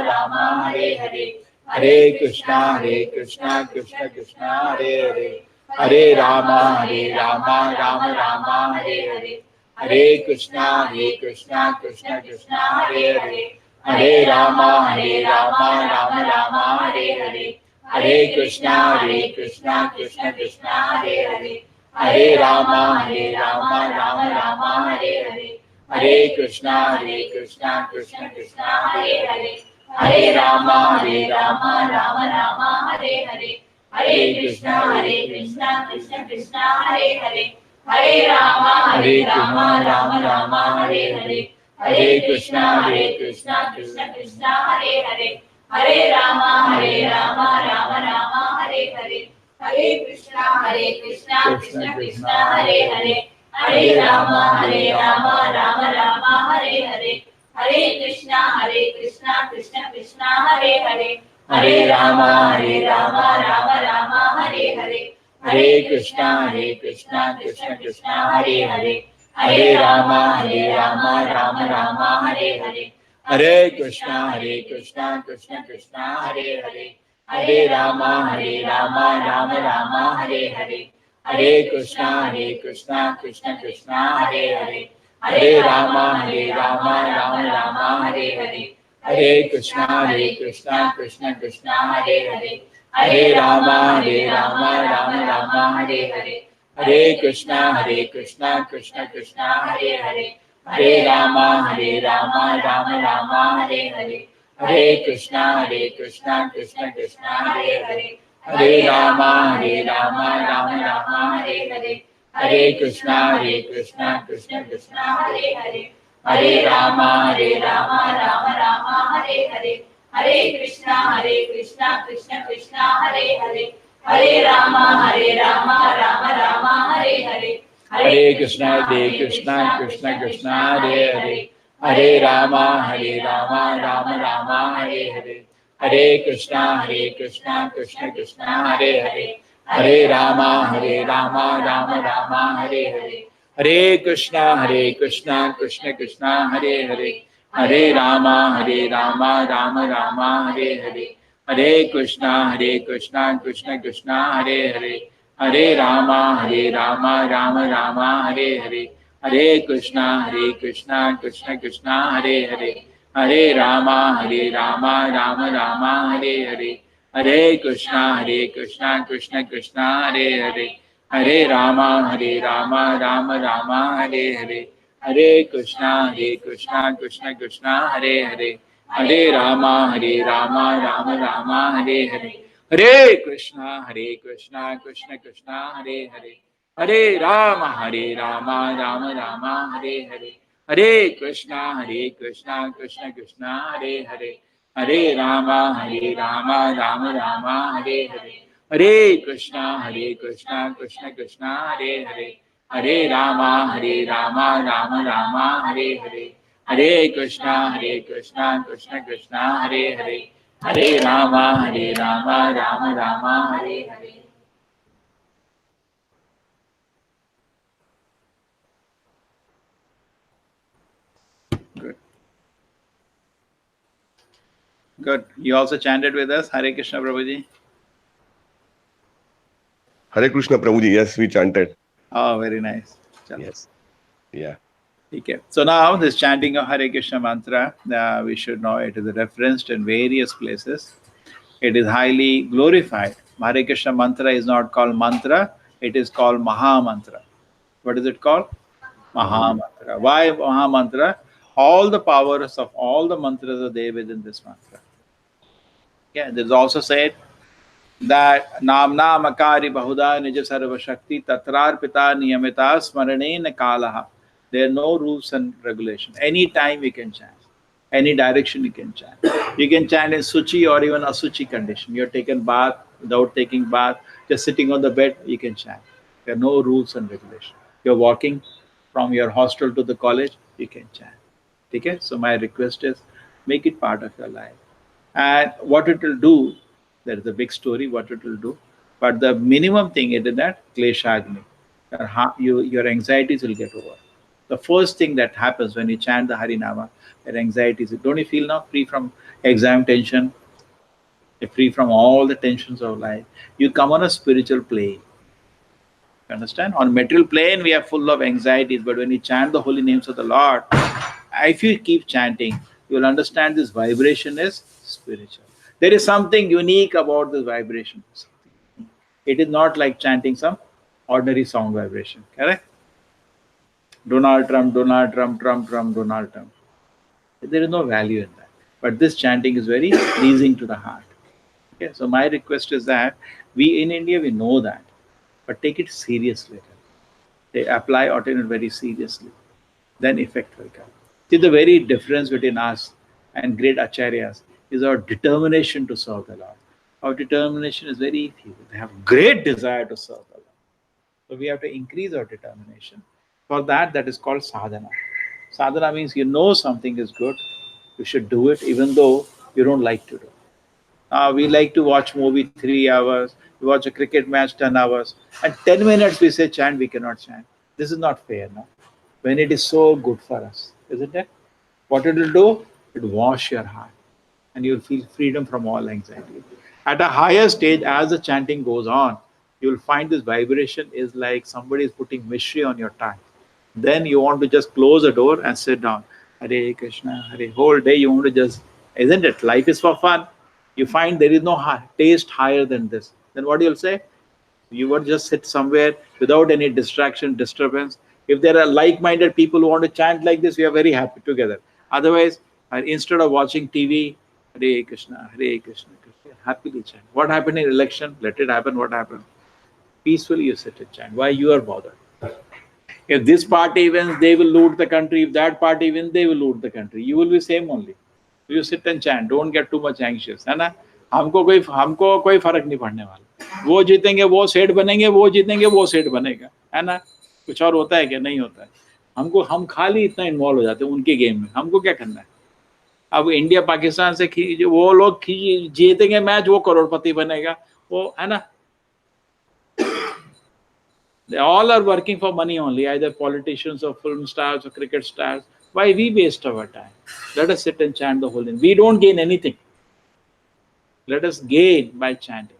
Rama, Hare Hare. Hare Krishna, Krishna Krishna, Hare Hare, Hare Rama, Rama Rama, Hare Hare. Hare Krishna, Krishna Krishna, Hare Hare, Hare Rama, Rama Rama, Hare Hare. Hare Krishna, Krishna Krishna, Hare Hare, Hare Rama, Rama Hare Hare. Hare Krishna, Krishna Krishna, Hare Hare, Hare Rama, Rama Hare Hare. Hare Krishna, Krishna Krishna, Hare Hare, Hare Rama, Rama Hare Hare. Hare Krishna, Krishna Krishna, Hare Hare, Hare Rama, Rama Hare Hare. Hare Krishna, Krishna Krishna, Hare Hare, Hare Rama, Rama Hare Hare. Hare Krishna, Krishna Krishna, Hare Hare, Hare Rama, Rama Hare Hare. Hare Krishna, Krishna Krishna, Hare Hare, Hare Rama, Rama Hare Hare. Hare Krishna, Krishna Krishna, Hare Hare, Hare Rama, Rama Hare Hare. Hare Krishna, Krishna Krishna, Hare Hare, Hare Rama, Rama Hare Hare. Hare Krishna, Krishna Krishna, Hare Hare, Hare Rama, Rama Hare Hare. Hare Krishna, Krishna Krishna, Hare Hare, Hare Rama, Rama Hare Hare. Hare Krishna, Krishna Krishna, Hare Hare, Hare Rama, Rama Hare Hare. Hare Krishna, Krishna Krishna, Hare Hare, Hare Rama, Rama Hare Hare. Hare Krishna, Krishna Krishna, Hare Hare, Hare Rama, Rama Hare Hare. Hare Krishna, Krishna Krishna, Hare Hare, Hare Rama, Rama Hare Hare. Hare Krishna, Krishna Krishna, Hare Hare, Hare Rama, Rama Hare Hare. Hare Krishna, Krishna Krishna, Hare Hare, Hare Rama, Rama Hare Hare. Hare Krishna, Krishna Krishna, Hare Hare, Hare Rama, Rama Hare Hare. Hare Krishna, Krishna Krishna, Hare Hare, Hare Rama, Rama Hare Hare. Hare Krishna, Krishna Krishna, Hare Hare, Hare Rama, Rama Hare Hare. Hare Krishna, Krishna Krishna, Hare Hare, Hare Rama, Rama Hare Hare. Hare Krishna, Krishna Krishna, Hare Hare, Hare Rama, Rama Hare Hare. Hare Krishna, Krishna Krishna, Hare Hare, Hare Rama, Rama Hare Hare. Hare Krishna, Krishna Krishna, Hare Hare, Hare Rama, Rama Hare Hare. Hare Krishna, Krishna Krishna, Hare Hare, Hare Rama, Rama Hare Hare. Good. Good. You also chanted with us, Hare Krishna Prabhuji? Hare Krishna Prabhuji, yes, we chanted. Oh, very nice. Chalo. Yes. Yeah. Okay. So now this chanting of Hare Krishna mantra, we should know it is referenced in various places. It is highly glorified. Hare Krishna mantra is not called mantra, it is called Maha Mantra. What is it called? Maha Mantra. Why Maha Mantra? All the powers of all the mantras are there within this mantra. Yeah, there's also said that Namna Makari Bahuda Nija Sarva Shakti Tatrar Pita Niyamita Smarane Kalaha. There are no rules and regulations. Any time we can chant. Any direction you can chant. You can chant in Suchi or even Asuchi condition. You're taken bath, without taking bath, just sitting on the bed, you can chant. There are no rules and regulations. You're walking from your hostel to the college, you can chant. Okay? So my request is, make it part of your life. And what it will do, there is a big story what it will do. But the minimum thing is that kleshagni, your anxieties will get over. The first thing that happens when you chant the Harinama, your anxieties, don't you feel now free from exam tension, you're free from all the tensions of life. You come on a spiritual plane. You understand? On material plane, we are full of anxieties, but when you chant the holy names of the Lord, if you keep chanting, you will understand this vibration is spiritual. There is something unique about this vibration. It is not like chanting some ordinary sound vibration. Correct? Donald Trump, Donald Trump, Trump, Trump, Donald Trump. There is no value in that. But this chanting is very pleasing to the heart. Okay, so my request is that we in India, we know that, but take it seriously. They apply alternate very seriously. Then effect will come. See, the very difference between us and great acharyas is our determination to serve the Lord. Our determination is very few. They have great desire to serve the Lord. So we have to increase our determination. For that, that is called sadhana. Sadhana means you know something is good, you should do it even though you don't like to do it. We like to watch movie 3 hours, we watch a cricket match 10 hours, and 10 minutes we say chant, we cannot chant. This is not fair, no? When it is so good for us, isn't it? What it will do? It will wash your heart and you will feel freedom from all anxiety. At a higher stage, as the chanting goes on, you will find this vibration is like somebody is putting mystery on your tongue. Then you want to just close the door and sit down. Hare Krishna, Hare. Whole day you want to just, isn't it? Life is for fun. You find there is no taste higher than this. Then what you'll say? You would just sit somewhere without any distraction, disturbance. If there are like-minded people who want to chant like this, we are very happy together. Otherwise, instead of watching TV, Hare Krishna, Krishna, happily chant. What happened in election? Let it happen. What happened? Peacefully you sit and chant. Why you are bothered? If this party wins, they will loot the country. If that party wins, they will loot the country. You will be same only. You sit and chant. Don't get too much anxious. है ना? हमको कोई फर्क नहीं पड़ने वाला. वो जीतेंगे वो सेठ बनेंगे, वो जीतेंगे वो सेठ बनेगा, है ना? कुछ और होता है क्या? नहीं होता है. हम खाली इतना इन्वॉल्व हो जाते हैं उनके गेम में. हमको क्या करना है? अब इंडिया पाकिस्तान से वो लोग जीतेंगे मैच, वो करोड़पति बनेगा, वो है ना? They all are working for money only, either politicians or film stars or cricket stars. Why we waste our time? Let us sit and chant the whole thing. We don't gain anything. Let us gain by chanting.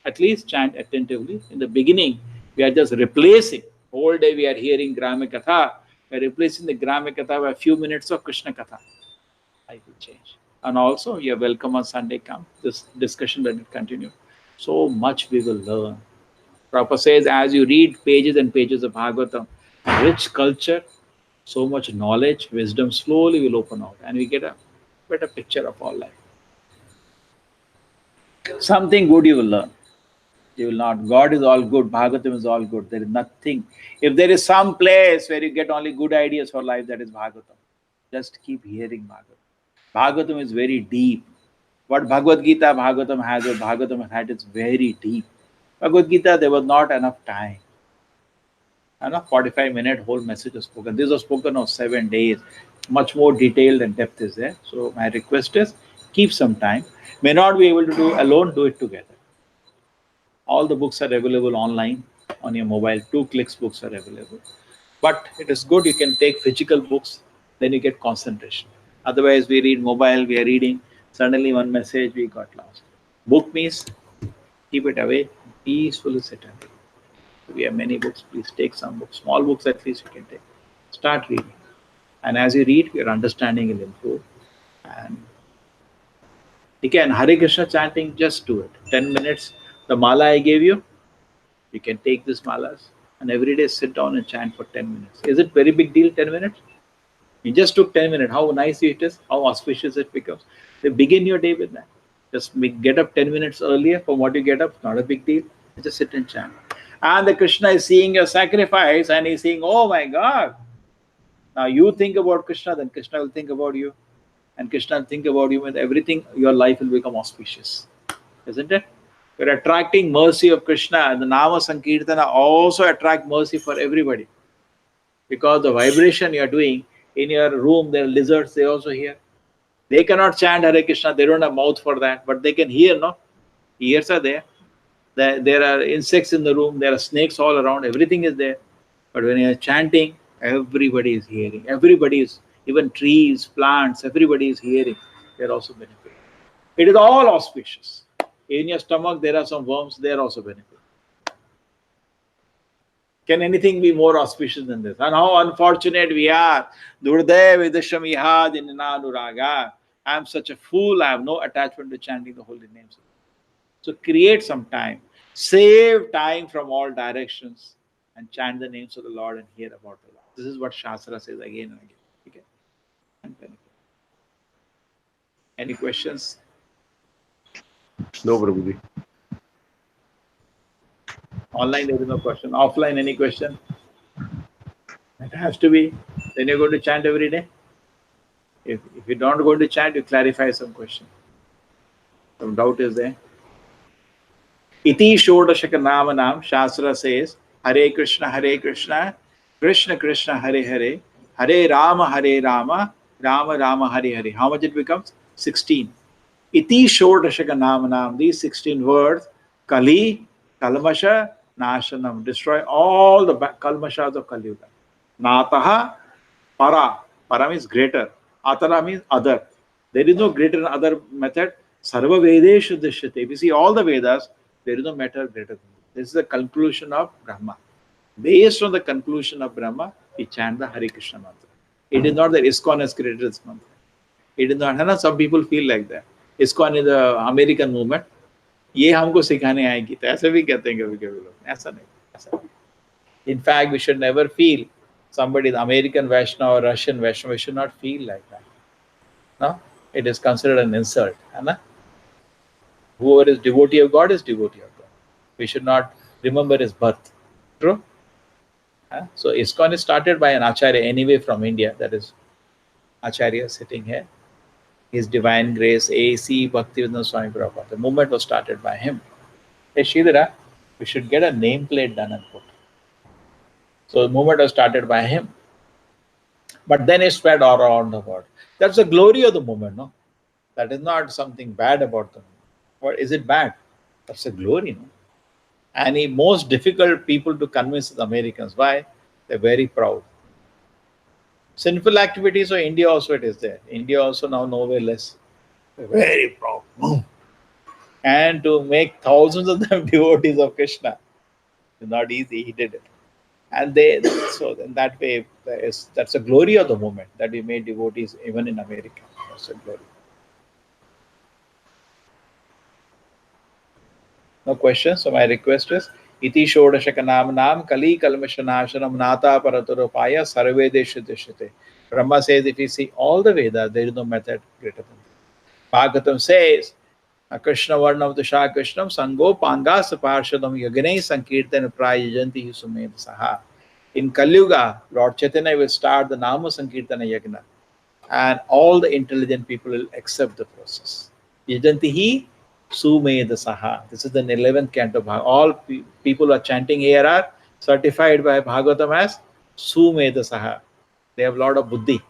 At least chant attentively. In the beginning, we are just replacing. Whole day we are hearing Grama Katha. We are replacing the Grama Katha by a few minutes of Krishna Katha. Life will change. And also, you are welcome on Sunday. Come. This discussion will continue. So much we will learn. Prabhupada says, as you read pages and pages of Bhagavatam, rich culture, so much knowledge, wisdom slowly will open out and we get a better picture of all life. Something good you will learn. You will not. God is all good. Bhagavatam is all good. There is nothing. If there is some place where you get only good ideas for life, that is Bhagavatam. Just keep hearing Bhagavatam. Bhagavatam is very deep. What Bhagavad Gita Bhagavatam has, or Bhagavatam has had, it's very deep. Bhagavad Gita, there was not enough time. 45-minute whole message was spoken. This was spoken of 7 days. Much more detailed and depth is there. So my request is, keep some time. May not be able to do alone, do it together. All the books are available online on your mobile. 2 clicks books are available. But it is good you can take physical books, then you get concentration. Otherwise, we read mobile, we are reading, suddenly one message, we got lost. Book means keep it away, peacefully sit and read. We have many books, please take some books. Small books at least you can take. Start reading. And as you read, your understanding will improve. And again, Hare Krishna chanting, just do it. 10 minutes. The mala I gave you, you can take these malas and every day sit down and chant for 10 minutes. Is it very big deal, 10 minutes? You just took 10 minutes. How nice it is, how auspicious it becomes. Then begin your day with that. Just get up 10 minutes earlier from what you get up. Not a big deal. Just sit and chant. And the Krishna is seeing your sacrifice and he's saying, oh my God. Now you think about Krishna, then Krishna will think about you. And Krishna will think about you, and everything, your life will become auspicious. Isn't it? You're attracting mercy of Krishna, and the Nama Sankirtana also attract mercy for everybody. Because the vibration you're doing in your room, there are lizards, they also hear. They cannot chant Hare Krishna, they don't have mouth for that, but they can hear, no? Ears are there. There are insects in the room, there are snakes all around, everything is there. But when you are chanting, everybody is hearing. Everybody is, even trees, plants, everybody is hearing. They are also benefiting. It is all auspicious. In your stomach, there are some worms, they are also benefiting. Can anything be more auspicious than this? And how unfortunate we are. Durdev idashamiha dinanuraga. I am such a fool, I have no attachment to chanting the holy names. So create some time. Save time from all directions and chant the names of the Lord and hear about the Lord. This is what Shastra says again and again. Okay? And benefit. Any questions? No, Prabhuji. Online, there is no question. Offline, any question? It has to be. Then you're going to chant every day. If you don't go to chant, you clarify some question. Some doubt is there. Iti Shodashaka Namanam, Shastra says, Hare Krishna, Krishna Krishna, Hare Hare, Hare Rama, Rama Rama, Hare Hare. How much it becomes? 16. Iti Shodashaka Namanam, these 16 words, Kali, Kalmasha, Nashanam, destroy all the Kalmashas of Kali Yuga. Nataha, Para, Para means greater, Atara means other. There is no greater and other method. Sarva Vedeshu Dishyate. If you see all the Vedas, there is no matter greater than this. This is the conclusion of Brahma. Based on the conclusion of Brahma, we chant the Hare Krishna mantra. It is not that ISKCON has created this mantra. It is not. Some people feel like that. ISKCON is the American movement. ये हमको सिखाने आएगी तो ऐसे भी कहते हैं कभी-कभी लोग. ऐसा नहीं. In fact, we should never feel somebody is American Vaishnava or Russian Vaishnava. We should not feel like that. No, it is considered an insult. Right? Whoever is devotee of God is devotee of God. We should not remember his birth. True? So ISKCON is started by an Acharya anyway from India. That is Acharya sitting here. His Divine Grace, A.C. Bhaktivedanta Swami Prabhupada. The movement was started by him. Hey Shridhara, we should get a nameplate done and put. So the movement was started by him. But then it spread all around the world. That's the glory of the movement, no? That is not something bad about them. Or is it bad? That's a glory, no? And the most difficult people to convince is Americans. Why? They're very proud. Sinful activities of India also it is there. India also now nowhere less. They're very proud. And to make thousands of them devotees of Krishna is not easy. He did it. And so in that way, that's a glory of the movement that we made devotees even in America. That's a glory. No questions. So my request is Iti Shodashaka Namanam Kali Kalmashanashanam Nata Paraturupaya Sarve Deshite. Brahma says if you see all the Vedas, there is no method greater than that. Bhagavatam says Krishna Varnam Tusha Krishnam Sango Pangas Parshadam Yaganei Sankirtan Prayajanti Sumed Saha. In Kali Yuga, Lord Chaitanya will start the Nama Sankirtana Yagna and all the intelligent people will accept the process. Yajanti Sumeda Saha. This is the 11th canto. All people who are chanting here are certified by Bhagavatam as Sumeda Saha. They have a lot of buddhi.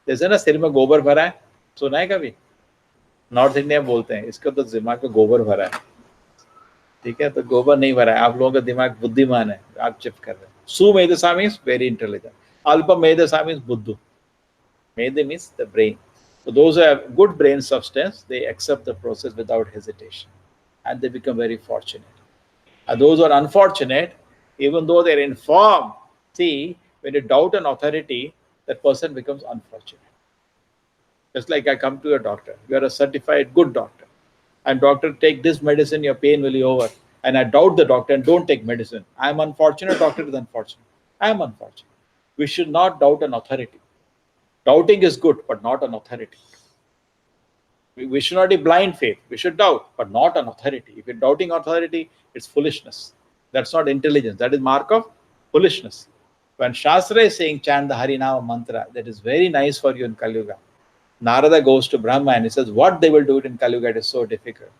जैसे ना सिर में गोबर भरा है, सुना है कभी? नॉर्थ इंडिया बोलते हैं इसका तो दिमाग में गोबर भरा है. ठीक है, तो गोबर नहीं भरा है. आप लोगों का दिमाग बुद्धिमान है, आप चिप कर रहे हैं. Sumedasa means very intelligent. Alpa Medasa means buddhu. Meda means the brain. So those who have good brain substance, they accept the process without hesitation. And they become very fortunate. And those who are unfortunate, even though they're informed, see, when you doubt an authority, that person becomes unfortunate. Just like I come to a doctor. You are a certified good doctor. And doctor, take this medicine, your pain will be over. And I doubt the doctor and don't take medicine. I am unfortunate, doctor is unfortunate. I am unfortunate. We should not doubt an authority. Doubting is good, but not an authority. We should not be blind faith. We should doubt, but not an authority. If you're doubting authority, it's foolishness. That's not intelligence. That is mark of foolishness. When Shastra is saying chant the Harinama mantra, that is very nice for you in Kali Yuga. Narada goes to Brahma and he says, what they will do it in Kali Yuga, it is so difficult.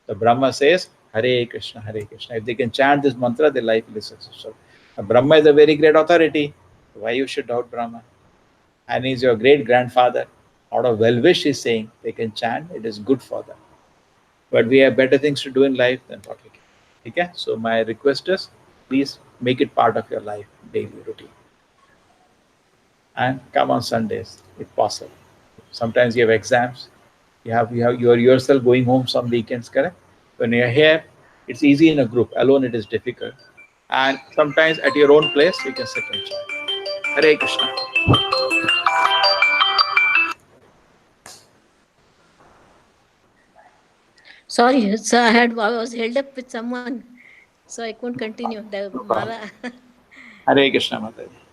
The Brahma says, Hare Krishna, Hare Krishna. If they can chant this mantra, their life will be successful. Brahma is a very great authority. Why you should doubt Brahma? And he's your great grandfather. out of well-wish is saying they can chant, it is good for them. But we have better things to do in life than what we can. Okay? So my request is, please make it part of your life, daily routine. And come on Sundays, if possible. Sometimes you have exams, you are yourself going home some weekends, correct? When you're here, it's easy in a group. Alone, it is difficult. And sometimes at your own place, you can sit and chant. Hare Krishna. Sorry, sir, I was held up with someone, so I couldn't continue. The Mala. Hare Krishna, Mataji.